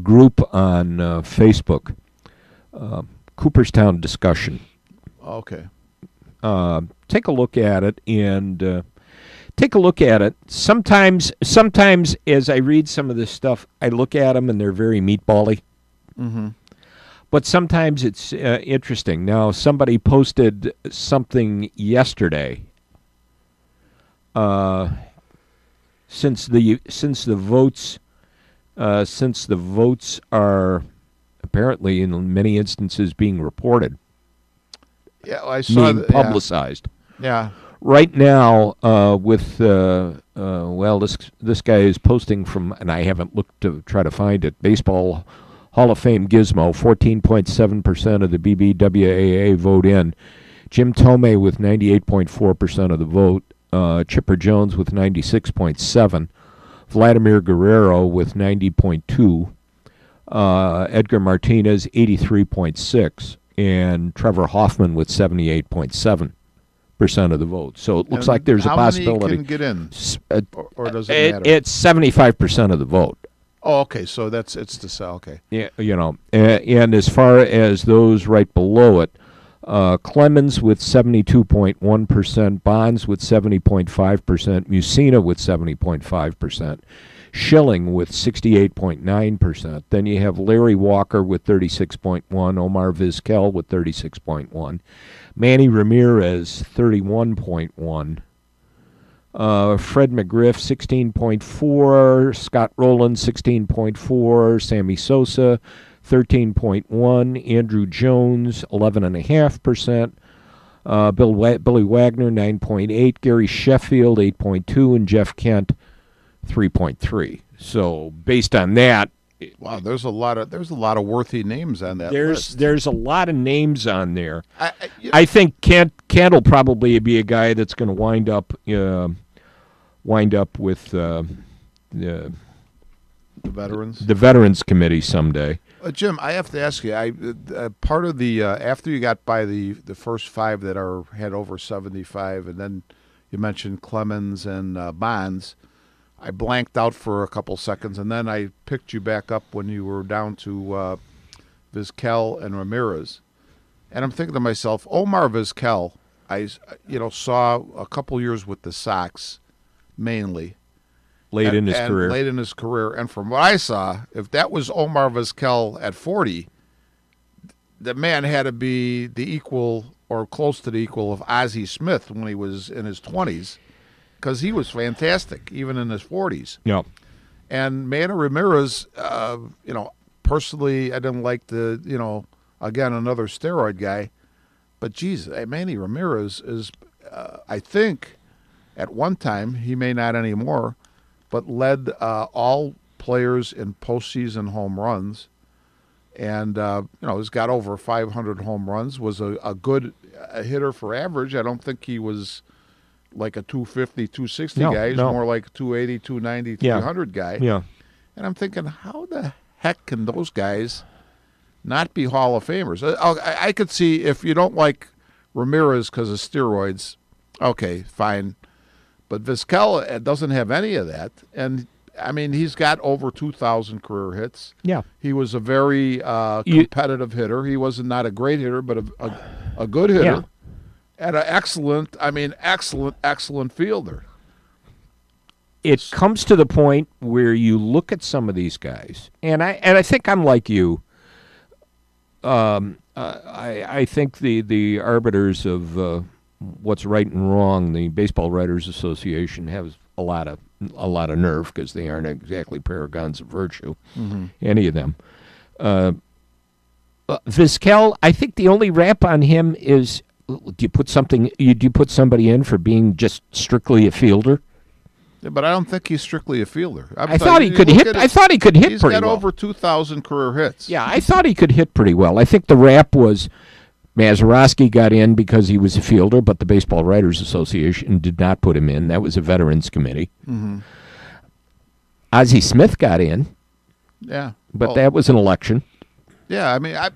group on Facebook, Cooperstown Discussion. Okay. take a look at it and take a look at it. Sometimes as I read some of this stuff, I look at them and they're very meatball-y. Mm-hmm. But sometimes it's interesting. Now, somebody posted something yesterday. Since the votes are apparently in many instances being reported, I saw being publicized. Yeah. Right now, with this guy is posting from, and I haven't looked to try to find it. Baseball Hall of Fame Gizmo, 14.7% of the BBWAA vote in. Jim Thome with 98.4% of the vote. Chipper Jones with 96.7%. Vladimir Guerrero with 90.2%. Edgar Martinez, 83.6%. And Trevor Hoffman with 78.7% of the vote. So it looks like there's a possibility. How many can get in? Or does it matter? It's 75% of the vote. Oh, okay. So it's to sell. Okay. Yeah, and as far as those right below it, Clemens with 72.1%, Bonds with 70.5%, Mussina with 70.5%, Schilling with 68.9%. Then you have Larry Walker with 36.1%, Omar Vizquel with 36.1%, Manny Ramirez 31.1%. Fred McGriff, 16.4%, Scott Rowland, 16.4%, Sammy Sosa, 13.1%, Andrew Jones, 11.5%, Billy Wagner, 9.8%, Gary Sheffield, 8.2%, and Jeff Kent, 3.3%. So based on that, wow, there's a lot of worthy names on that list. There's a lot of names on there. I think Kent will probably be a guy that's going to wind up with the Veterans Committee someday. Jim, I have to ask you. Part of the after you got by the first five that had over 75, and then you mentioned Clemens and Bonds. I blanked out for a couple seconds, and then I picked you back up when you were down to Vizquel and Ramirez. And I'm thinking to myself, Omar Vizquel, I saw a couple years with the Sox, mainly. Late in his career. And from what I saw, if that was Omar Vizquel at 40, the man had to be the equal or close to the equal of Ozzie Smith when he was in his 20s, because he was fantastic, even in his 40s. Yeah. And Manny Ramirez, personally, I didn't like again, another steroid guy. But, geez, Manny Ramirez is, I think, at one time, he may not anymore, but led all players in postseason home runs. And, he's got over 500 home runs, was a good hitter for average. I don't think he was like a 250, 260 guy. He's more like 280, 290, 300 guy. Yeah. And I'm thinking, how the heck can those guys not be Hall of Famers? I could see if you don't like Ramirez because of steroids, okay, fine. But Vizquel doesn't have any of that. And, I mean, he's got over 2,000 career hits. Yeah. He was a very competitive hitter. He was not a great hitter, but a good hitter. Yeah. And an excellent fielder. It comes to the point where you look at some of these guys, and I think I'm like you. I think the arbiters of what's right and wrong, the Baseball Writers Association, has a lot of nerve, because they aren't exactly paragons of virtue, any of them. Vizquel, I think the only rap on him is, do you put somebody in for being just strictly a fielder? Yeah, but I don't think he's strictly a fielder. I thought he could hit pretty well. He's got over 2,000 career hits. Yeah, I thought he could hit pretty well. I think the rap was Mazeroski got in because he was a fielder, but the Baseball Writers Association did not put him in. That was a Veterans Committee. Mm-hmm. Ozzie Smith got in. Yeah. But that was an election. Yeah, I mean, I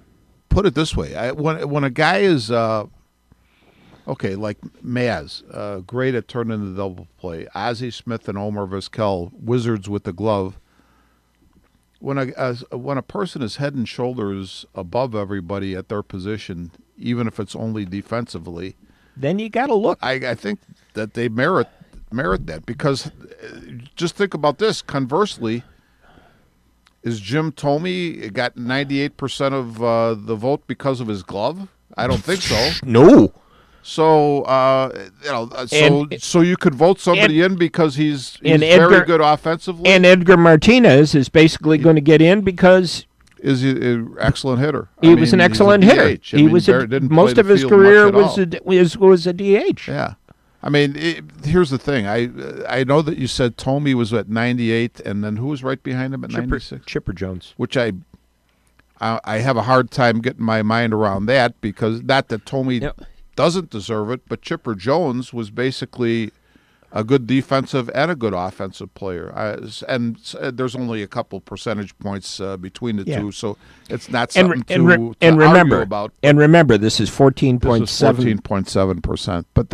put it this way. When a guy is... like Maz, great at turning the double play. Ozzie Smith and Omar Vizquel, wizards with the glove. When a person is head and shoulders above everybody at their position, even if it's only defensively, then you got to look. I think that they merit that because just think about this. Conversely, is Jim Thome got 98% of the vote because of his glove? I don't think so. No. So so you could vote somebody in because he's very good offensively, and Edgar Martinez is basically going to get in because is he an excellent hitter. He was an excellent hitter. He was most of his career was a DH. Yeah. I mean, here's the thing. I know that you said Thome was at 98, and then who was right behind him at 96? Chipper Jones. Which I have a hard time getting my mind around that because not that Thome doesn't deserve it, but Chipper Jones was basically a good defensive and a good offensive player. And there's only a couple percentage points between the two, so it's not something to argue about. And remember, this is 14.7. 14.7%. But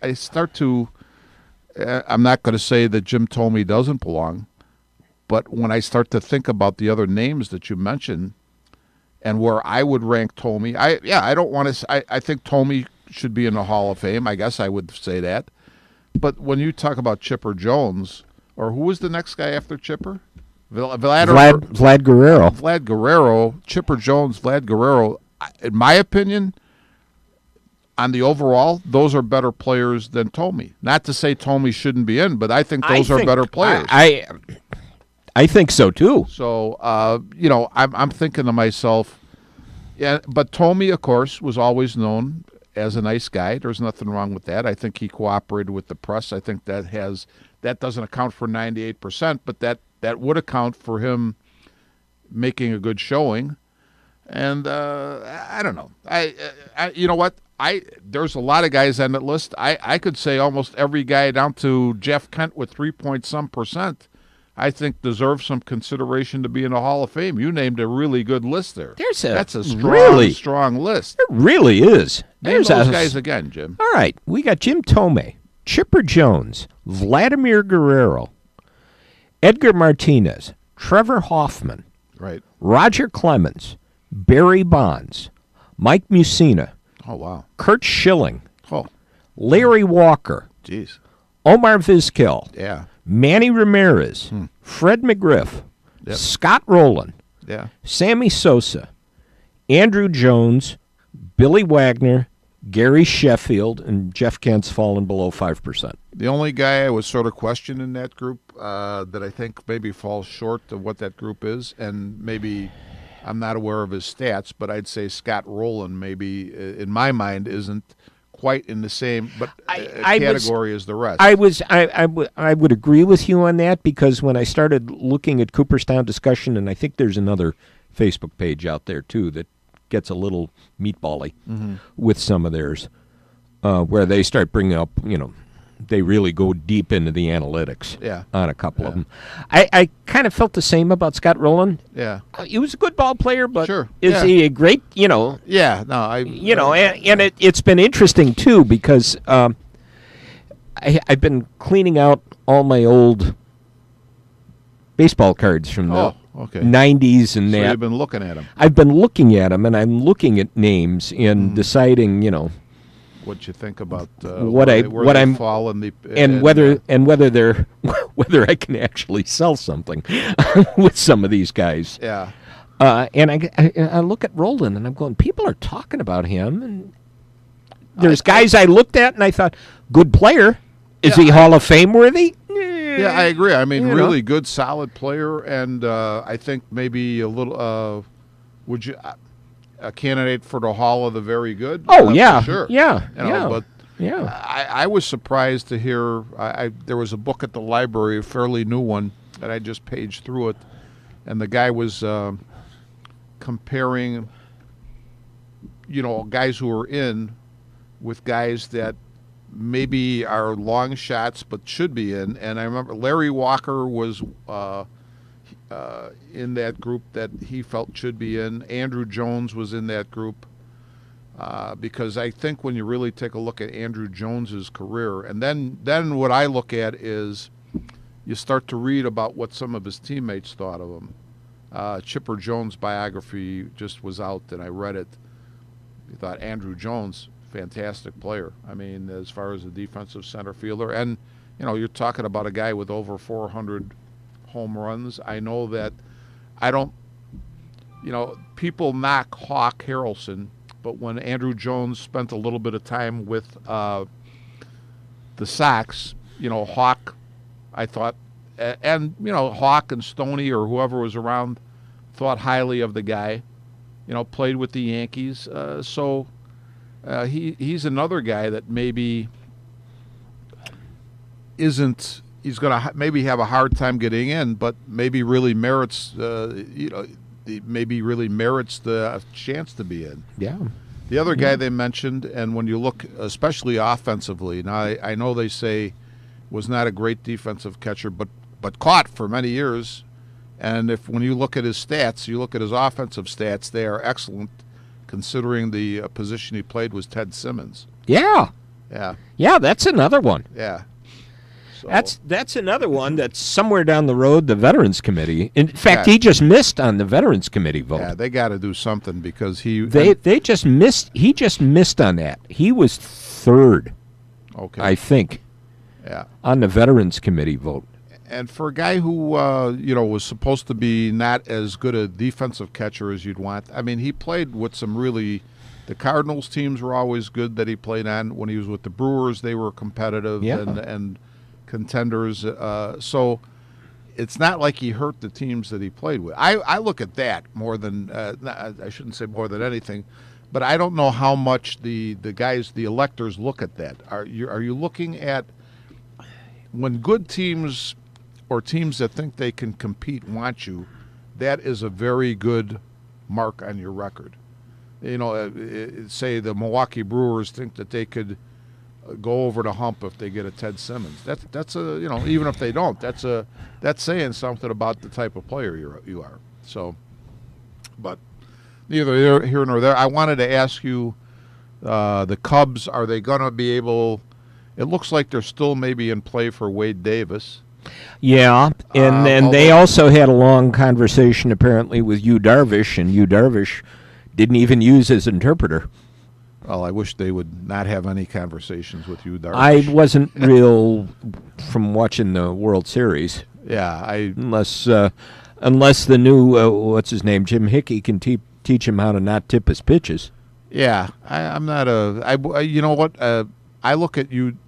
I start to I'm not going to say that Jim Thome doesn't belong, but when I start to think about the other names that you mentioned and where I would rank Thome, I don't want to. I think Thome should be in the Hall of Fame. I guess I would say that. But when you talk about Chipper Jones, or who was the next guy after Chipper? Vlad Guerrero. Vlad Guerrero, Chipper Jones, Vlad Guerrero. In my opinion, on the overall, those are better players than Thome. Not to say Thome shouldn't be in, but I think those are better players. I think so too. So I'm thinking to myself, yeah. But Thome, of course, was always known as a nice guy. There's nothing wrong with that. I think he cooperated with the press. I think that doesn't account for 98%, but that would account for him making a good showing. And I don't know. You know what? There's a lot of guys on that list. I could say almost every guy down to Jeff Kent with 3-point-some%. I think deserves some consideration to be in the Hall of Fame. You named a really good list there. That's a strong list. It really is. Name those guys again, Jim. All right. We got Jim Thome, Chipper Jones, Vladimir Guerrero, Edgar Martinez, Trevor Hoffman, right, Roger Clemens, Barry Bonds, Mike Mussina, oh wow, Curt Schilling, oh, Larry Walker, jeez, Omar Vizquel, yeah, Manny Ramirez, Fred McGriff, Scott Rowland, Sammy Sosa, Andrew Jones, Billy Wagner, Gary Sheffield, and Jeff Kent's fallen below 5%. The only guy I was sort of questioning in that group that I think maybe falls short of what that group is, and maybe I'm not aware of his stats, but I'd say Scott Rowland maybe, in my mind, isn't quite in the same category as the rest. I would agree with you on that because when I started looking at Cooperstown discussion, and I think there's another Facebook page out there too that gets a little meatbally with some of theirs, where they start bringing up, they really go deep into the analytics on a couple of them. I kind of felt the same about Scott Rowland. Yeah. He was a good ball player, but sure. Is he a great, Yeah, no, and it's been interesting, too, because I've been cleaning out all my old baseball cards from the 90s and that. So you've been looking at them. I've been looking at them, and I'm looking at names and deciding, what you think about whether I can actually sell something with some of these guys. Yeah. And I look at Rowland and I'm going, people are talking about him, and there's guys I looked at and I thought, good player. Is he Hall of Fame worthy? Yeah, I agree. I mean, really good, solid player, and I think maybe a little. Would you? A candidate for the Hall of the Very Good? Oh, yeah. Sure. Yeah. But I was surprised to hear there was a book at the library, a fairly new one, and I just paged through it, and the guy was comparing, guys who are in with guys that maybe are long shots but should be in. And I remember Larry Walker was in that group that he felt should be in. Andrew Jones was in that group because I think when you really take a look at Andrew Jones's career, and then what I look at is you start to read about what some of his teammates thought of him. Chipper Jones' biography just was out, and I read it. I thought Andrew Jones, fantastic player. I mean, as far as a defensive center fielder, and you're talking about a guy with over 400 home runs. I know that I don't. People knock Hawk Harrelson, but when Andrew Jones spent a little bit of time with the Sox, Hawk, I thought, and Hawk and Stoney or whoever was around thought highly of the guy. Played with the Yankees, so he's another guy that maybe isn't. He's going to maybe have a hard time getting in, but maybe really merits. Maybe really merits the chance to be in. Yeah. The other guy they mentioned, and when you look especially offensively, now I know they say was not a great defensive catcher, but caught for many years. And when you look at his stats, you look at his offensive stats, they are excellent, considering the position he played was Ted Simmons. Yeah. Yeah. Yeah, that's another one. Yeah. So. That's another one that's somewhere down the road, the Veterans Committee. In fact, he just missed on the Veterans Committee vote. Yeah, they got to do something because they just missed. He just missed on that. He was third, I think, on the Veterans Committee vote. And for a guy who was supposed to be not as good a defensive catcher as you'd want, I mean, he played with some really. The Cardinals teams were always good that he played on. When he was with the Brewers, they were competitive and contenders. So it's not like he hurt the teams that he played with. I look at that more than I shouldn't say more than anything, but I don't know how much the guys, the electors, look at that. Are you looking at when good teams or teams that think they can compete want you? That is a very good mark on your record. Say the Milwaukee Brewers think that they could go over the hump if they get a Ted Simmons. That's a even if they don't, that's saying something about the type of player you are. So, but neither here nor there. I wanted to ask you, the Cubs, are they going to be able? It looks like they're still maybe in play for Wade Davis. Yeah, and they also had a long conversation apparently with Yu Darvish, and Yu Darvish didn't even use his interpreter. Well, I wish they would not have any conversations with you, Darvish. I wasn't real from watching the World Series. Yeah, unless the new what's his name, Jim Hickey, can teach him how to not tip his pitches. Yeah, I'm not a. You know what? I look at you.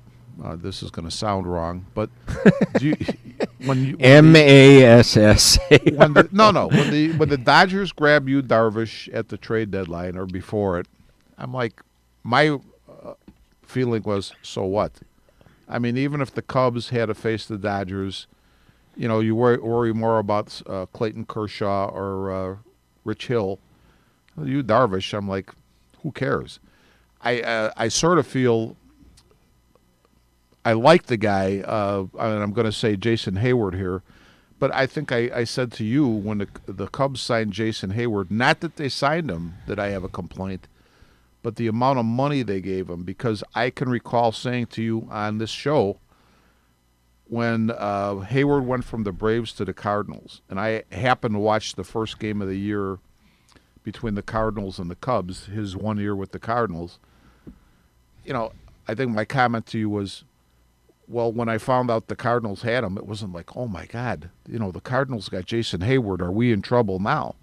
This is going to sound wrong, but when MASS. When the Dodgers grab you, Darvish, at the trade deadline or before it, I'm like, my feeling was, so what? I mean, even if the Cubs had to face the Dodgers, you worry more about Clayton Kershaw or Rich Hill. You, Darvish, I'm like, who cares? I sort of feel. I like the guy, and I'm going to say Jason Hayward here, but I think I said to you when the Cubs signed Jason Hayward, not that they signed him that I have a complaint, but the amount of money they gave him, because I can recall saying to you on this show when Hayward went from the Braves to the Cardinals, and I happened to watch the first game of the year between the Cardinals and the Cubs, his 1 year with the Cardinals. I think my comment to you was, well, when I found out the Cardinals had him, it wasn't like, oh, my God, the Cardinals got Jason Hayward. Are we in trouble now?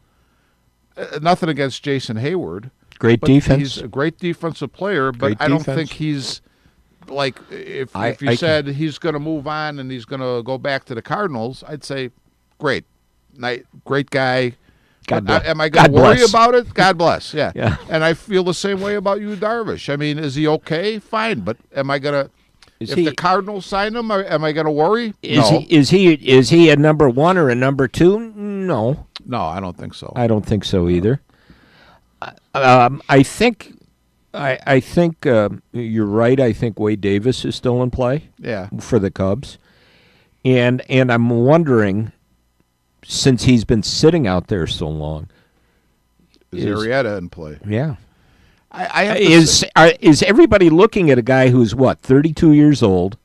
Nothing against Jason Hayward. Great defense. He's a great defensive player, but I don't think he's like if you said he's going to move on and he's going to go back to the Cardinals, I'd say, great guy. Am I going to worry about it? God bless. Yeah. Yeah. And I feel the same way about you, Darvish. I mean, is he okay? Fine, but am I going to? If the Cardinals sign him, am I going to worry? No. Is he a number one or a number two? No. No, I don't think so. I don't think so either. I think you're right. I think Wade Davis is still in play. Yeah. For the Cubs, and I'm wondering, since he's been sitting out there so long, is Arrieta in play? Yeah. Is everybody looking at a guy who's 32 years old?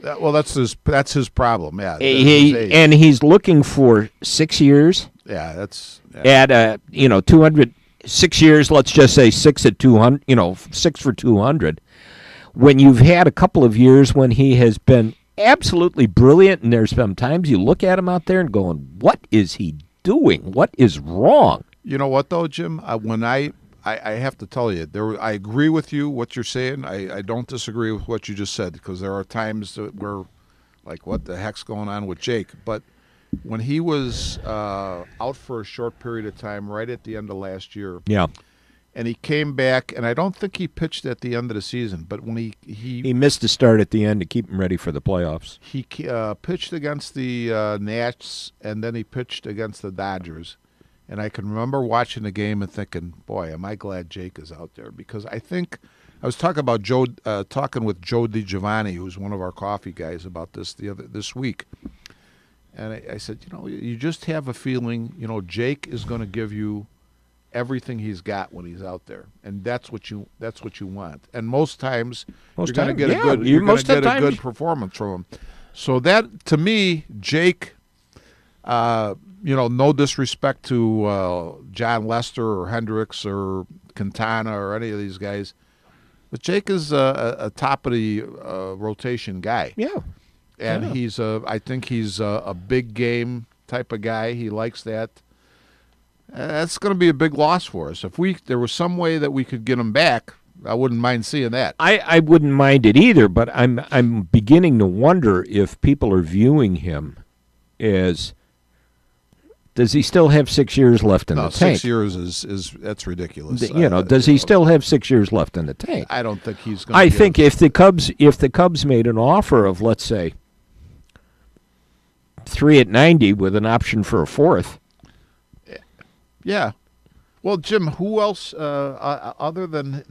Well, that's his problem. Yeah, he's looking for 6 years. Yeah, that's at $200. 6 years, let's just say 6 at 200, 6 for 200. When you've had a couple of years when he has been absolutely brilliant, and there's some times you look at him out there and going, what is he doing? What is wrong? You know what, though, Jim? When I have to tell you, I agree with you, what you're saying. I don't disagree with what you just said, because there are times where, like, what the heck's going on with Jake? But when he was out for a short period of time right at the end of last year, Yeah. and he came back, and I don't think he pitched at the end of the season, but when he missed a start at the end to keep him ready for the playoffs. He pitched against the Nats, and then he pitched against the Dodgers. And I can remember watching the game and thinking, boy, am I glad Jake is out there. Because I think I was talking with Joe DiGiovanni, who's one of our coffee guys, about this week. And I said, you just have a feeling, Jake is going to give you everything he's got when he's out there, and that's what you want. And most times you're going to get a good performance from him. So that, to me, Jake, no disrespect to John Lester or Hendricks or Quintana or any of these guys, but Jake is a top of the rotation guy. Yeah. And I think he's a big game type of guy. He likes that. That's going to be a big loss for us. If there was some way that we could get him back, I wouldn't mind seeing that. I wouldn't mind it either, but I'm beginning to wonder if people are viewing him as, does he still have 6 years left in the tank? 6 years is that's ridiculous. Does he still have 6 years left in the tank? I don't think he's going to. I think if the Cubs made an offer of, let's say, 3 at 90 with an option for a fourth. Yeah. Well, Jim, who else other than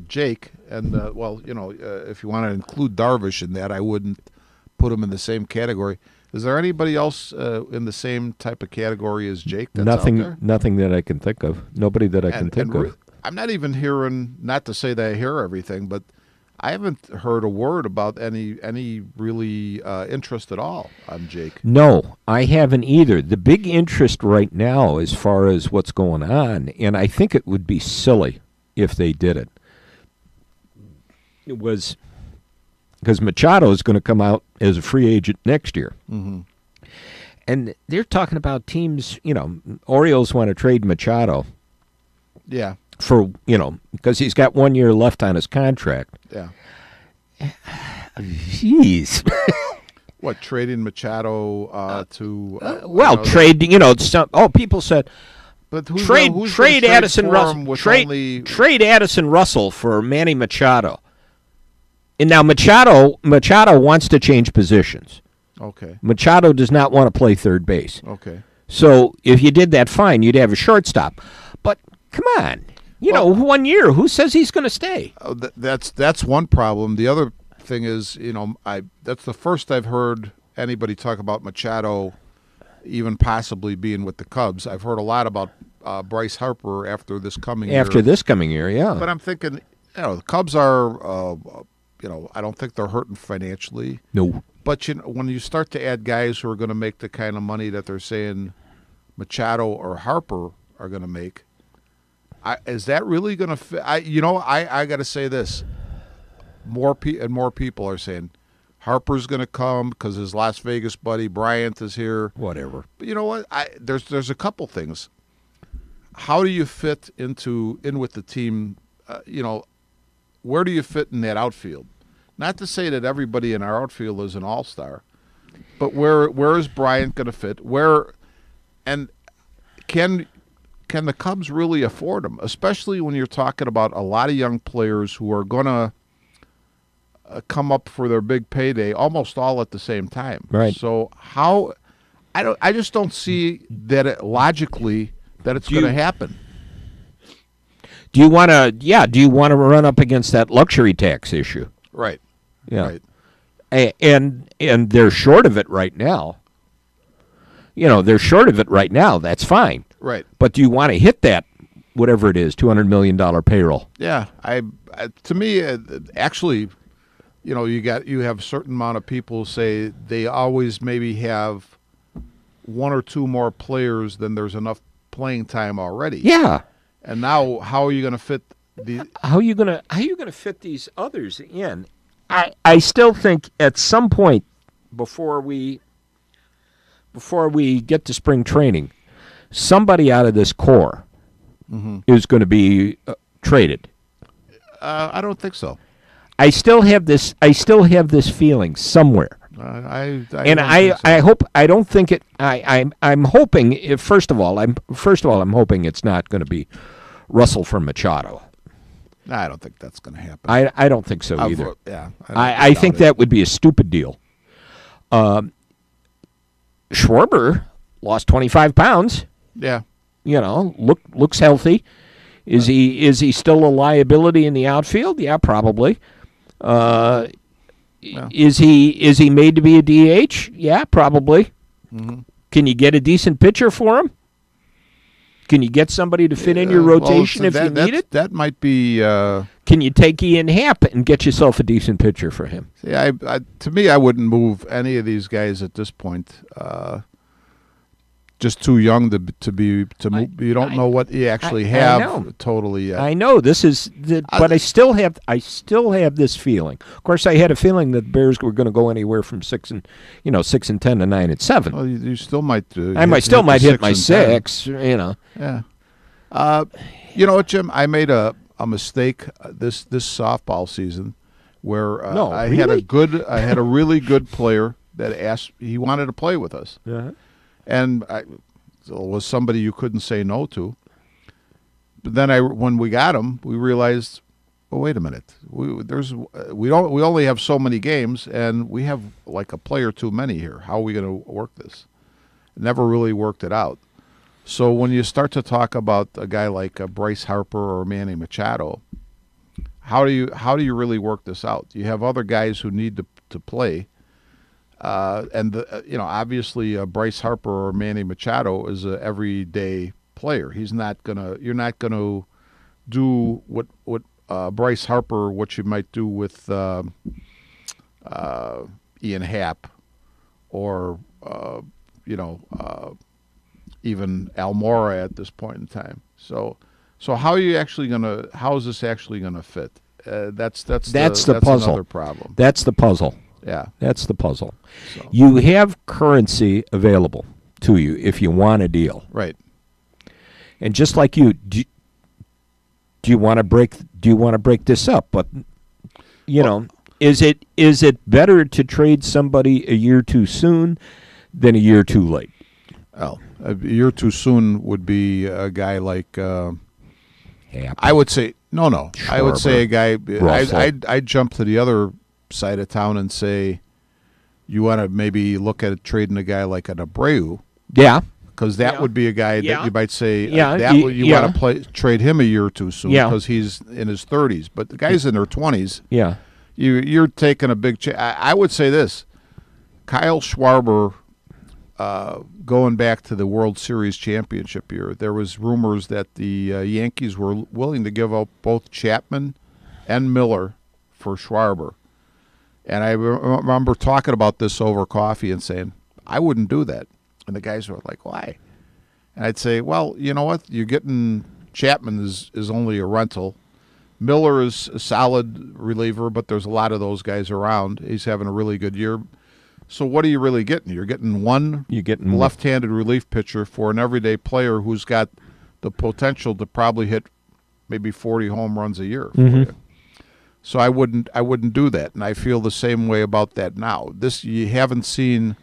Jake? And if you want to include Darvish in that, I wouldn't put him in the same category. Is there anybody else in the same type of category as Jake that's out there? Nothing that I can think of. Nobody that I can think of. I'm not even hearing, not to say that I hear everything, but I haven't heard a word about any really interest at all on Jake. No, I haven't either. The big interest right now, as far as what's going on, and I think it would be silly if they did it, it was because Machado is going to come out as a free agent next year. Mm-hmm. And they're talking about teams, Orioles want to trade Machado. Yeah. For, because he's got 1 year left on his contract. Yeah. Jeez. What, trading Machado to... trade, people said... But trade Addison Russell. Trade Addison Russell for Manny Machado. And now Machado wants to change positions. Okay. Machado does not want to play third base. Okay. So if you did that, fine, you'd have a shortstop. But come on, 1 year. Who says he's going to stay? That's one problem. The other thing is, that's the first I've heard anybody talk about Machado even possibly being with the Cubs. I've heard a lot about Bryce Harper after this coming year. After this coming year, yeah. But I'm thinking, the Cubs are, I don't think they're hurting financially. No. But when you start to add guys who are going to make the kind of money that they're saying Machado or Harper are going to make, is that really going to fit? I got to say this. More people are saying Harper's going to come because his Las Vegas buddy Bryant is here. Whatever. But you know what? There's a couple things. How do you fit in with the team? Where do you fit in that outfield? Not to say that everybody in our outfield is an all-star, but where is Bryant going to fit? And can the Cubs really afford him? Especially when you're talking about a lot of young players who are going to come up for their big payday almost all at the same time. Right. So I just don't see that logically that it's going to happen. Do you want to run up against that luxury tax issue? Right. Yeah. Right. And they're short of it right now. They're short of it right now. That's fine. Right. But do you want to hit that, whatever it is, $200 million payroll? Yeah. To me, actually, you have a certain amount of people say they always maybe have one or two more players than there's enough playing time already. Yeah. And now, how are you going to fit the? How are you gonna fit these others in? I still think at some point before we get to spring training, somebody out of this core is going to be traded. I don't think so. I still have this feeling somewhere. I hope I don't think it. I'm hoping. First of all, I'm hoping it's not going to be Russell for Machado. I don't think that's going to happen. I don't think so either. Yeah, I think that would be a stupid deal. Schwarber lost 25 pounds. Yeah, looks healthy. Is he still a liability in the outfield? Yeah, probably. Yeah. Is he made to be a DH? Yeah, probably. Mm-hmm. Can you get a decent pitcher for him? Can you get somebody to fit in your rotation if you need it? That might be. Can you take Ian Happ and get yourself a decent pitcher for him? Yeah, to me, I wouldn't move any of these guys at this point. Just too young to move. You don't know what you actually have totally yet. I know this is, but I still have this feeling. Of course, I had a feeling that the Bears were going to go anywhere from 6-10 to 9-7. Well, you still might. I might hit my 6. Yeah. You know what, Jim? I made a mistake this softball season where I had a really good player that asked. He wanted to play with us. And it was somebody you couldn't say no to. But then when we got him, we realized, well, wait a minute. We only have so many games, and we have like a player too many here. How are we going to work this? Never really worked it out. So when you start to talk about a guy like Bryce Harper or Manny Machado, how do you really work this out? You have other guys who need to play. Obviously Bryce Harper or Manny Machado is an everyday player. You're not gonna do what Bryce Harper, what you might do with Ian Happ, or even Almora at this point in time. So how is this actually gonna fit? That's the puzzle. Another problem. That's the puzzle. Yeah, that's the puzzle. So. You have currency available to you if you want a deal, right? And just like you, do you want to break this up? But is it better to trade somebody a year too soon than a year too late? Well, a year too soon would be a guy like. I would say no. Schwarber, I would say a guy. I'd jump to the other side of town and say you want to maybe look at trading a guy like an Abreu. Yeah. Because that would be a guy that you might say you want to trade him a year too soon because he's in his 30s. But the guys in their 20s, you're taking a big chance. I would say this. Kyle Schwarber, going back to the World Series championship year, there was rumors that the Yankees were willing to give up both Chapman and Miller for Schwarber. And I remember talking about this over coffee and saying, I wouldn't do that. And the guys were like, why? And I'd say, well, you know what? You're getting Chapman is only a rental. Miller is a solid reliever, but there's a lot of those guys around. He's having a really good year. So what are you really getting? You're getting one left-handed relief pitcher for an everyday player who's got the potential to probably hit maybe 40 home runs a year for you. So I wouldn't do that, and I feel the same way about that now. You haven't seen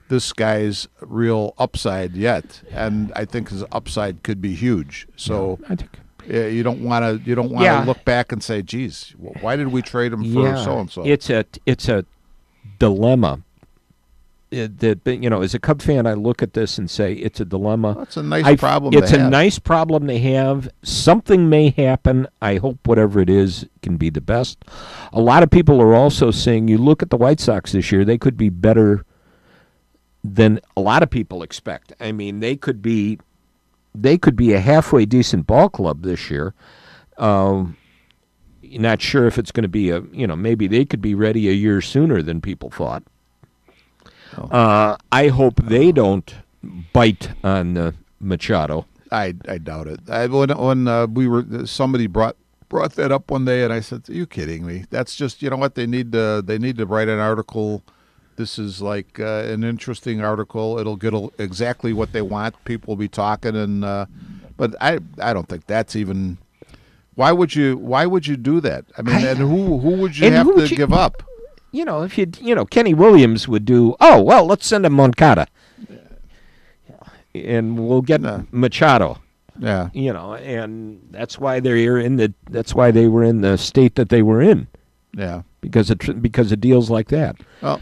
this guy's real upside yet, and I think his upside could be huge. So you don't want to look back and say, "Geez, why did we trade him for so and so?" It's a dilemma. As a Cub fan, I look at this and say it's a dilemma. Well, it's a nice problem. It's a nice problem to have. Something may happen. I hope whatever it is can be the best. A lot of people are also saying, you look at the White Sox this year, they could be better than a lot of people expect. I mean, they could be a halfway decent ball club this year. Not sure if it's going to be maybe they could be ready a year sooner than people thought. I hope they don't bite on Machado. I doubt it. When we were somebody brought that up one day, and I said, "Are you kidding me? That's just what they need to write an article. This is like an interesting article. It'll get exactly what they want. People will be talking, and but I don't think that's even. Why would you do that? I mean, and who would you have to give up? If Kenny Williams would do. Oh well, let's send him Moncada, and we'll get Machado. Yeah, and that's why That's why they were in the state that they were in. Yeah, because of deals like that. Well,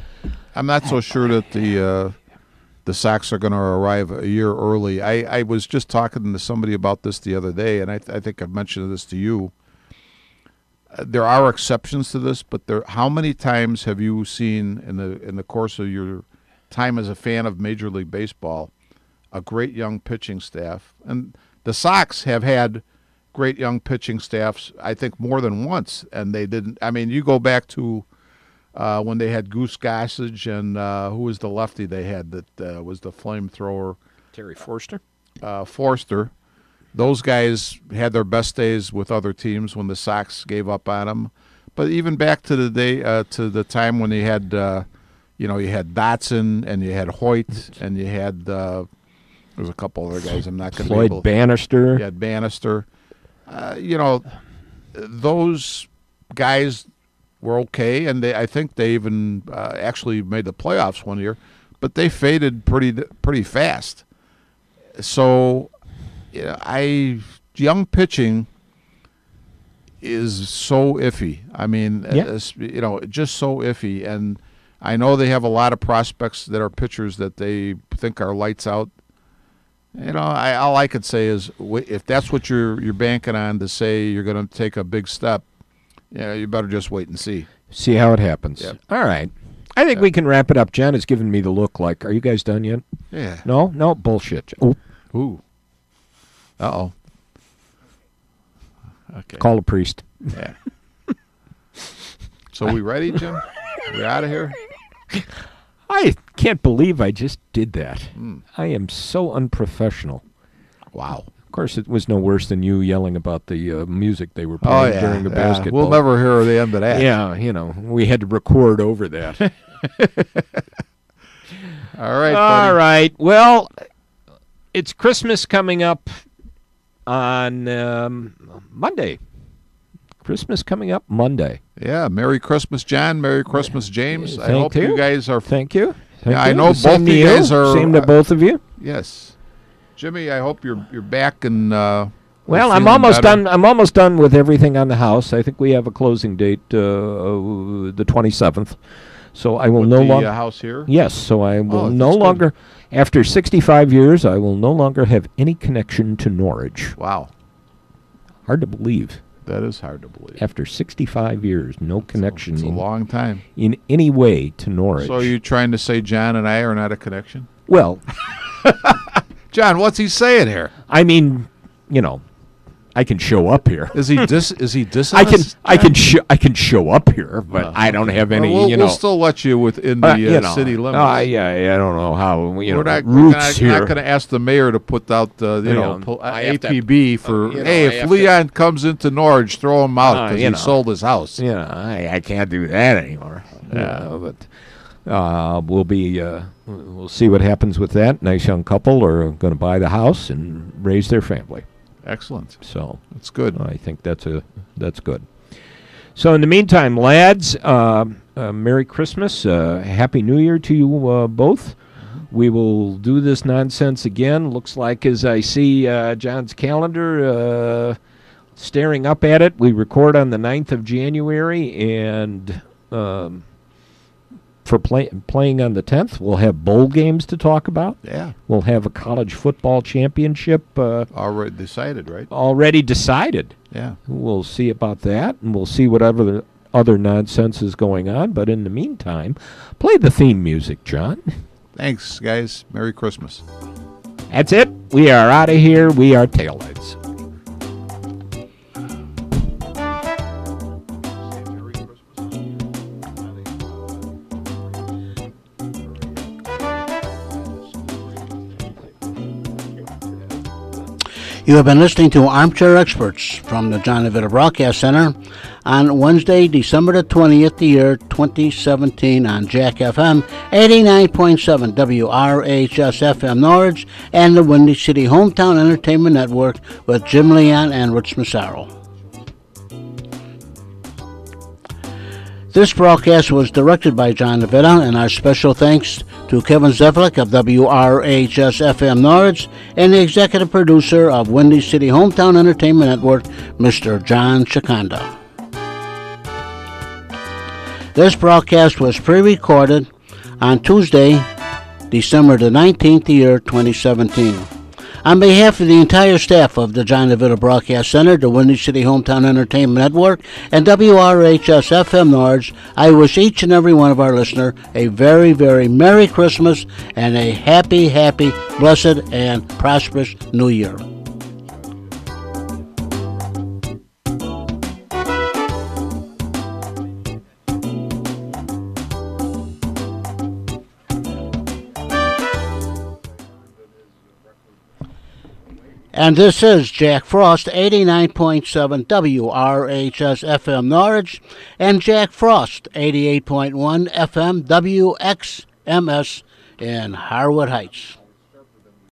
I'm not so sure that the Sox are going to arrive a year early. I was just talking to somebody about this the other day, and I think I've mentioned this to you. There are exceptions to this, but how many times have you seen in the course of your time as a fan of Major League Baseball a great young pitching staff? And the Sox have had great young pitching staffs, I think, more than once, and they didn't. I mean, you go back to when they had Goose Gossage and who was the lefty they had that was the flamethrower? Terry Forster. Forster. Those guys had their best days with other teams when the Sox gave up on them. But even back to the day, to the time when you had, you had Dotson and you had Hoyt and you had there was a couple other guys. I'm not going to be able. Floyd Bannister. You had Bannister. Those guys were okay, and I think they even actually made the playoffs one year, but they faded pretty fast. So. Young pitching is so iffy. I mean, just so iffy. And I know they have a lot of prospects that are pitchers that they think are lights out. All I could say is if that's what you're banking on to say you're going to take a big step, you better just wait and see. See how it happens. Yep. All right. I think we can wrap it up. Jen has given me the look like, are you guys done yet? Yeah. No, bullshit. Ooh. Uh-oh. Okay. Call a priest. Yeah. So we ready, Jim? We out of here? I can't believe I just did that. I am so unprofessional. Wow. Of course, it was no worse than you yelling about the music they were playing during the basketball. We'll never hear the end of that. Yeah, we had to record over that. All right, buddy. All right. Well, it's Christmas coming up on Monday. Christmas coming up Monday. Yeah, Merry Christmas, John. Merry Christmas, James. I hope you guys are. Thank you. I know both of you guys are. Same to both of you. Yes, Jimmy. I hope you're back and. Well, I'm almost done. I'm almost done with everything on the house. I think we have a closing date, the 27th. So I will no longer. House here. Yes. So I will no longer. After 65 years, I will no longer have any connection to Norwich. Wow. Hard to believe. That is hard to believe. After 65 years, no connection. It's a long time. In any way to Norwich. So are you trying to say John and I are not a connection? Well. John, what's he saying here? I mean, I can show up here. Is he dishonest? I can show up here, but I don't have any. We'll still let you within the city limits. I don't know how. We're not here. not going to ask the mayor to put out APB for. Hey, if to, Leon comes into Norwich, throw him out because he sold his house. I can't do that anymore. But we'll see what happens with that. Nice young couple are going to buy the house and raise their family. Excellent. So that's good. I think that's good. So in the meantime, lads, Merry Christmas, Happy New Year to you both. We will do this nonsense again. Looks like, as I see John's calendar, staring up at it, we record on the 9th of January, and for playing on the 10th, we'll have bowl games to talk about. Yeah. We'll have a college football championship. Already decided, right? Already decided. Yeah. We'll see about that, and we'll see whatever other nonsense is going on. But in the meantime, play the theme music, John. Thanks, guys. Merry Christmas. That's it. We are out of here. We are Taillights. You have been listening to Armchair Experts from the John DeVita Broadcast Center on Wednesday, December the 20th, the year 2017 on Jack FM 89.7 WRHS FM Norwich and the Windy City Hometown Entertainment Network with Jim Leon and Rich Massaro. This broadcast was directed by John DeVita, and our special thanks to Kevin Zevlik of WRHS FM Norwich and the executive producer of Windy City Hometown Entertainment Network, Mr. John Chikanda. This broadcast was pre-recorded on Tuesday, December the 19th, the year 2017. On behalf of the entire staff of the John DeVita Broadcast Center, the Windy City Hometown Entertainment Network, and WRHS FM Norwich, I wish each and every one of our listeners a very, very Merry Christmas and a happy, blessed, and prosperous New Year. And this is Jack Frost, 89.7 WRHS FM Norwich, and Jack Frost, 88.1 FM WXMS in Harwood Heights.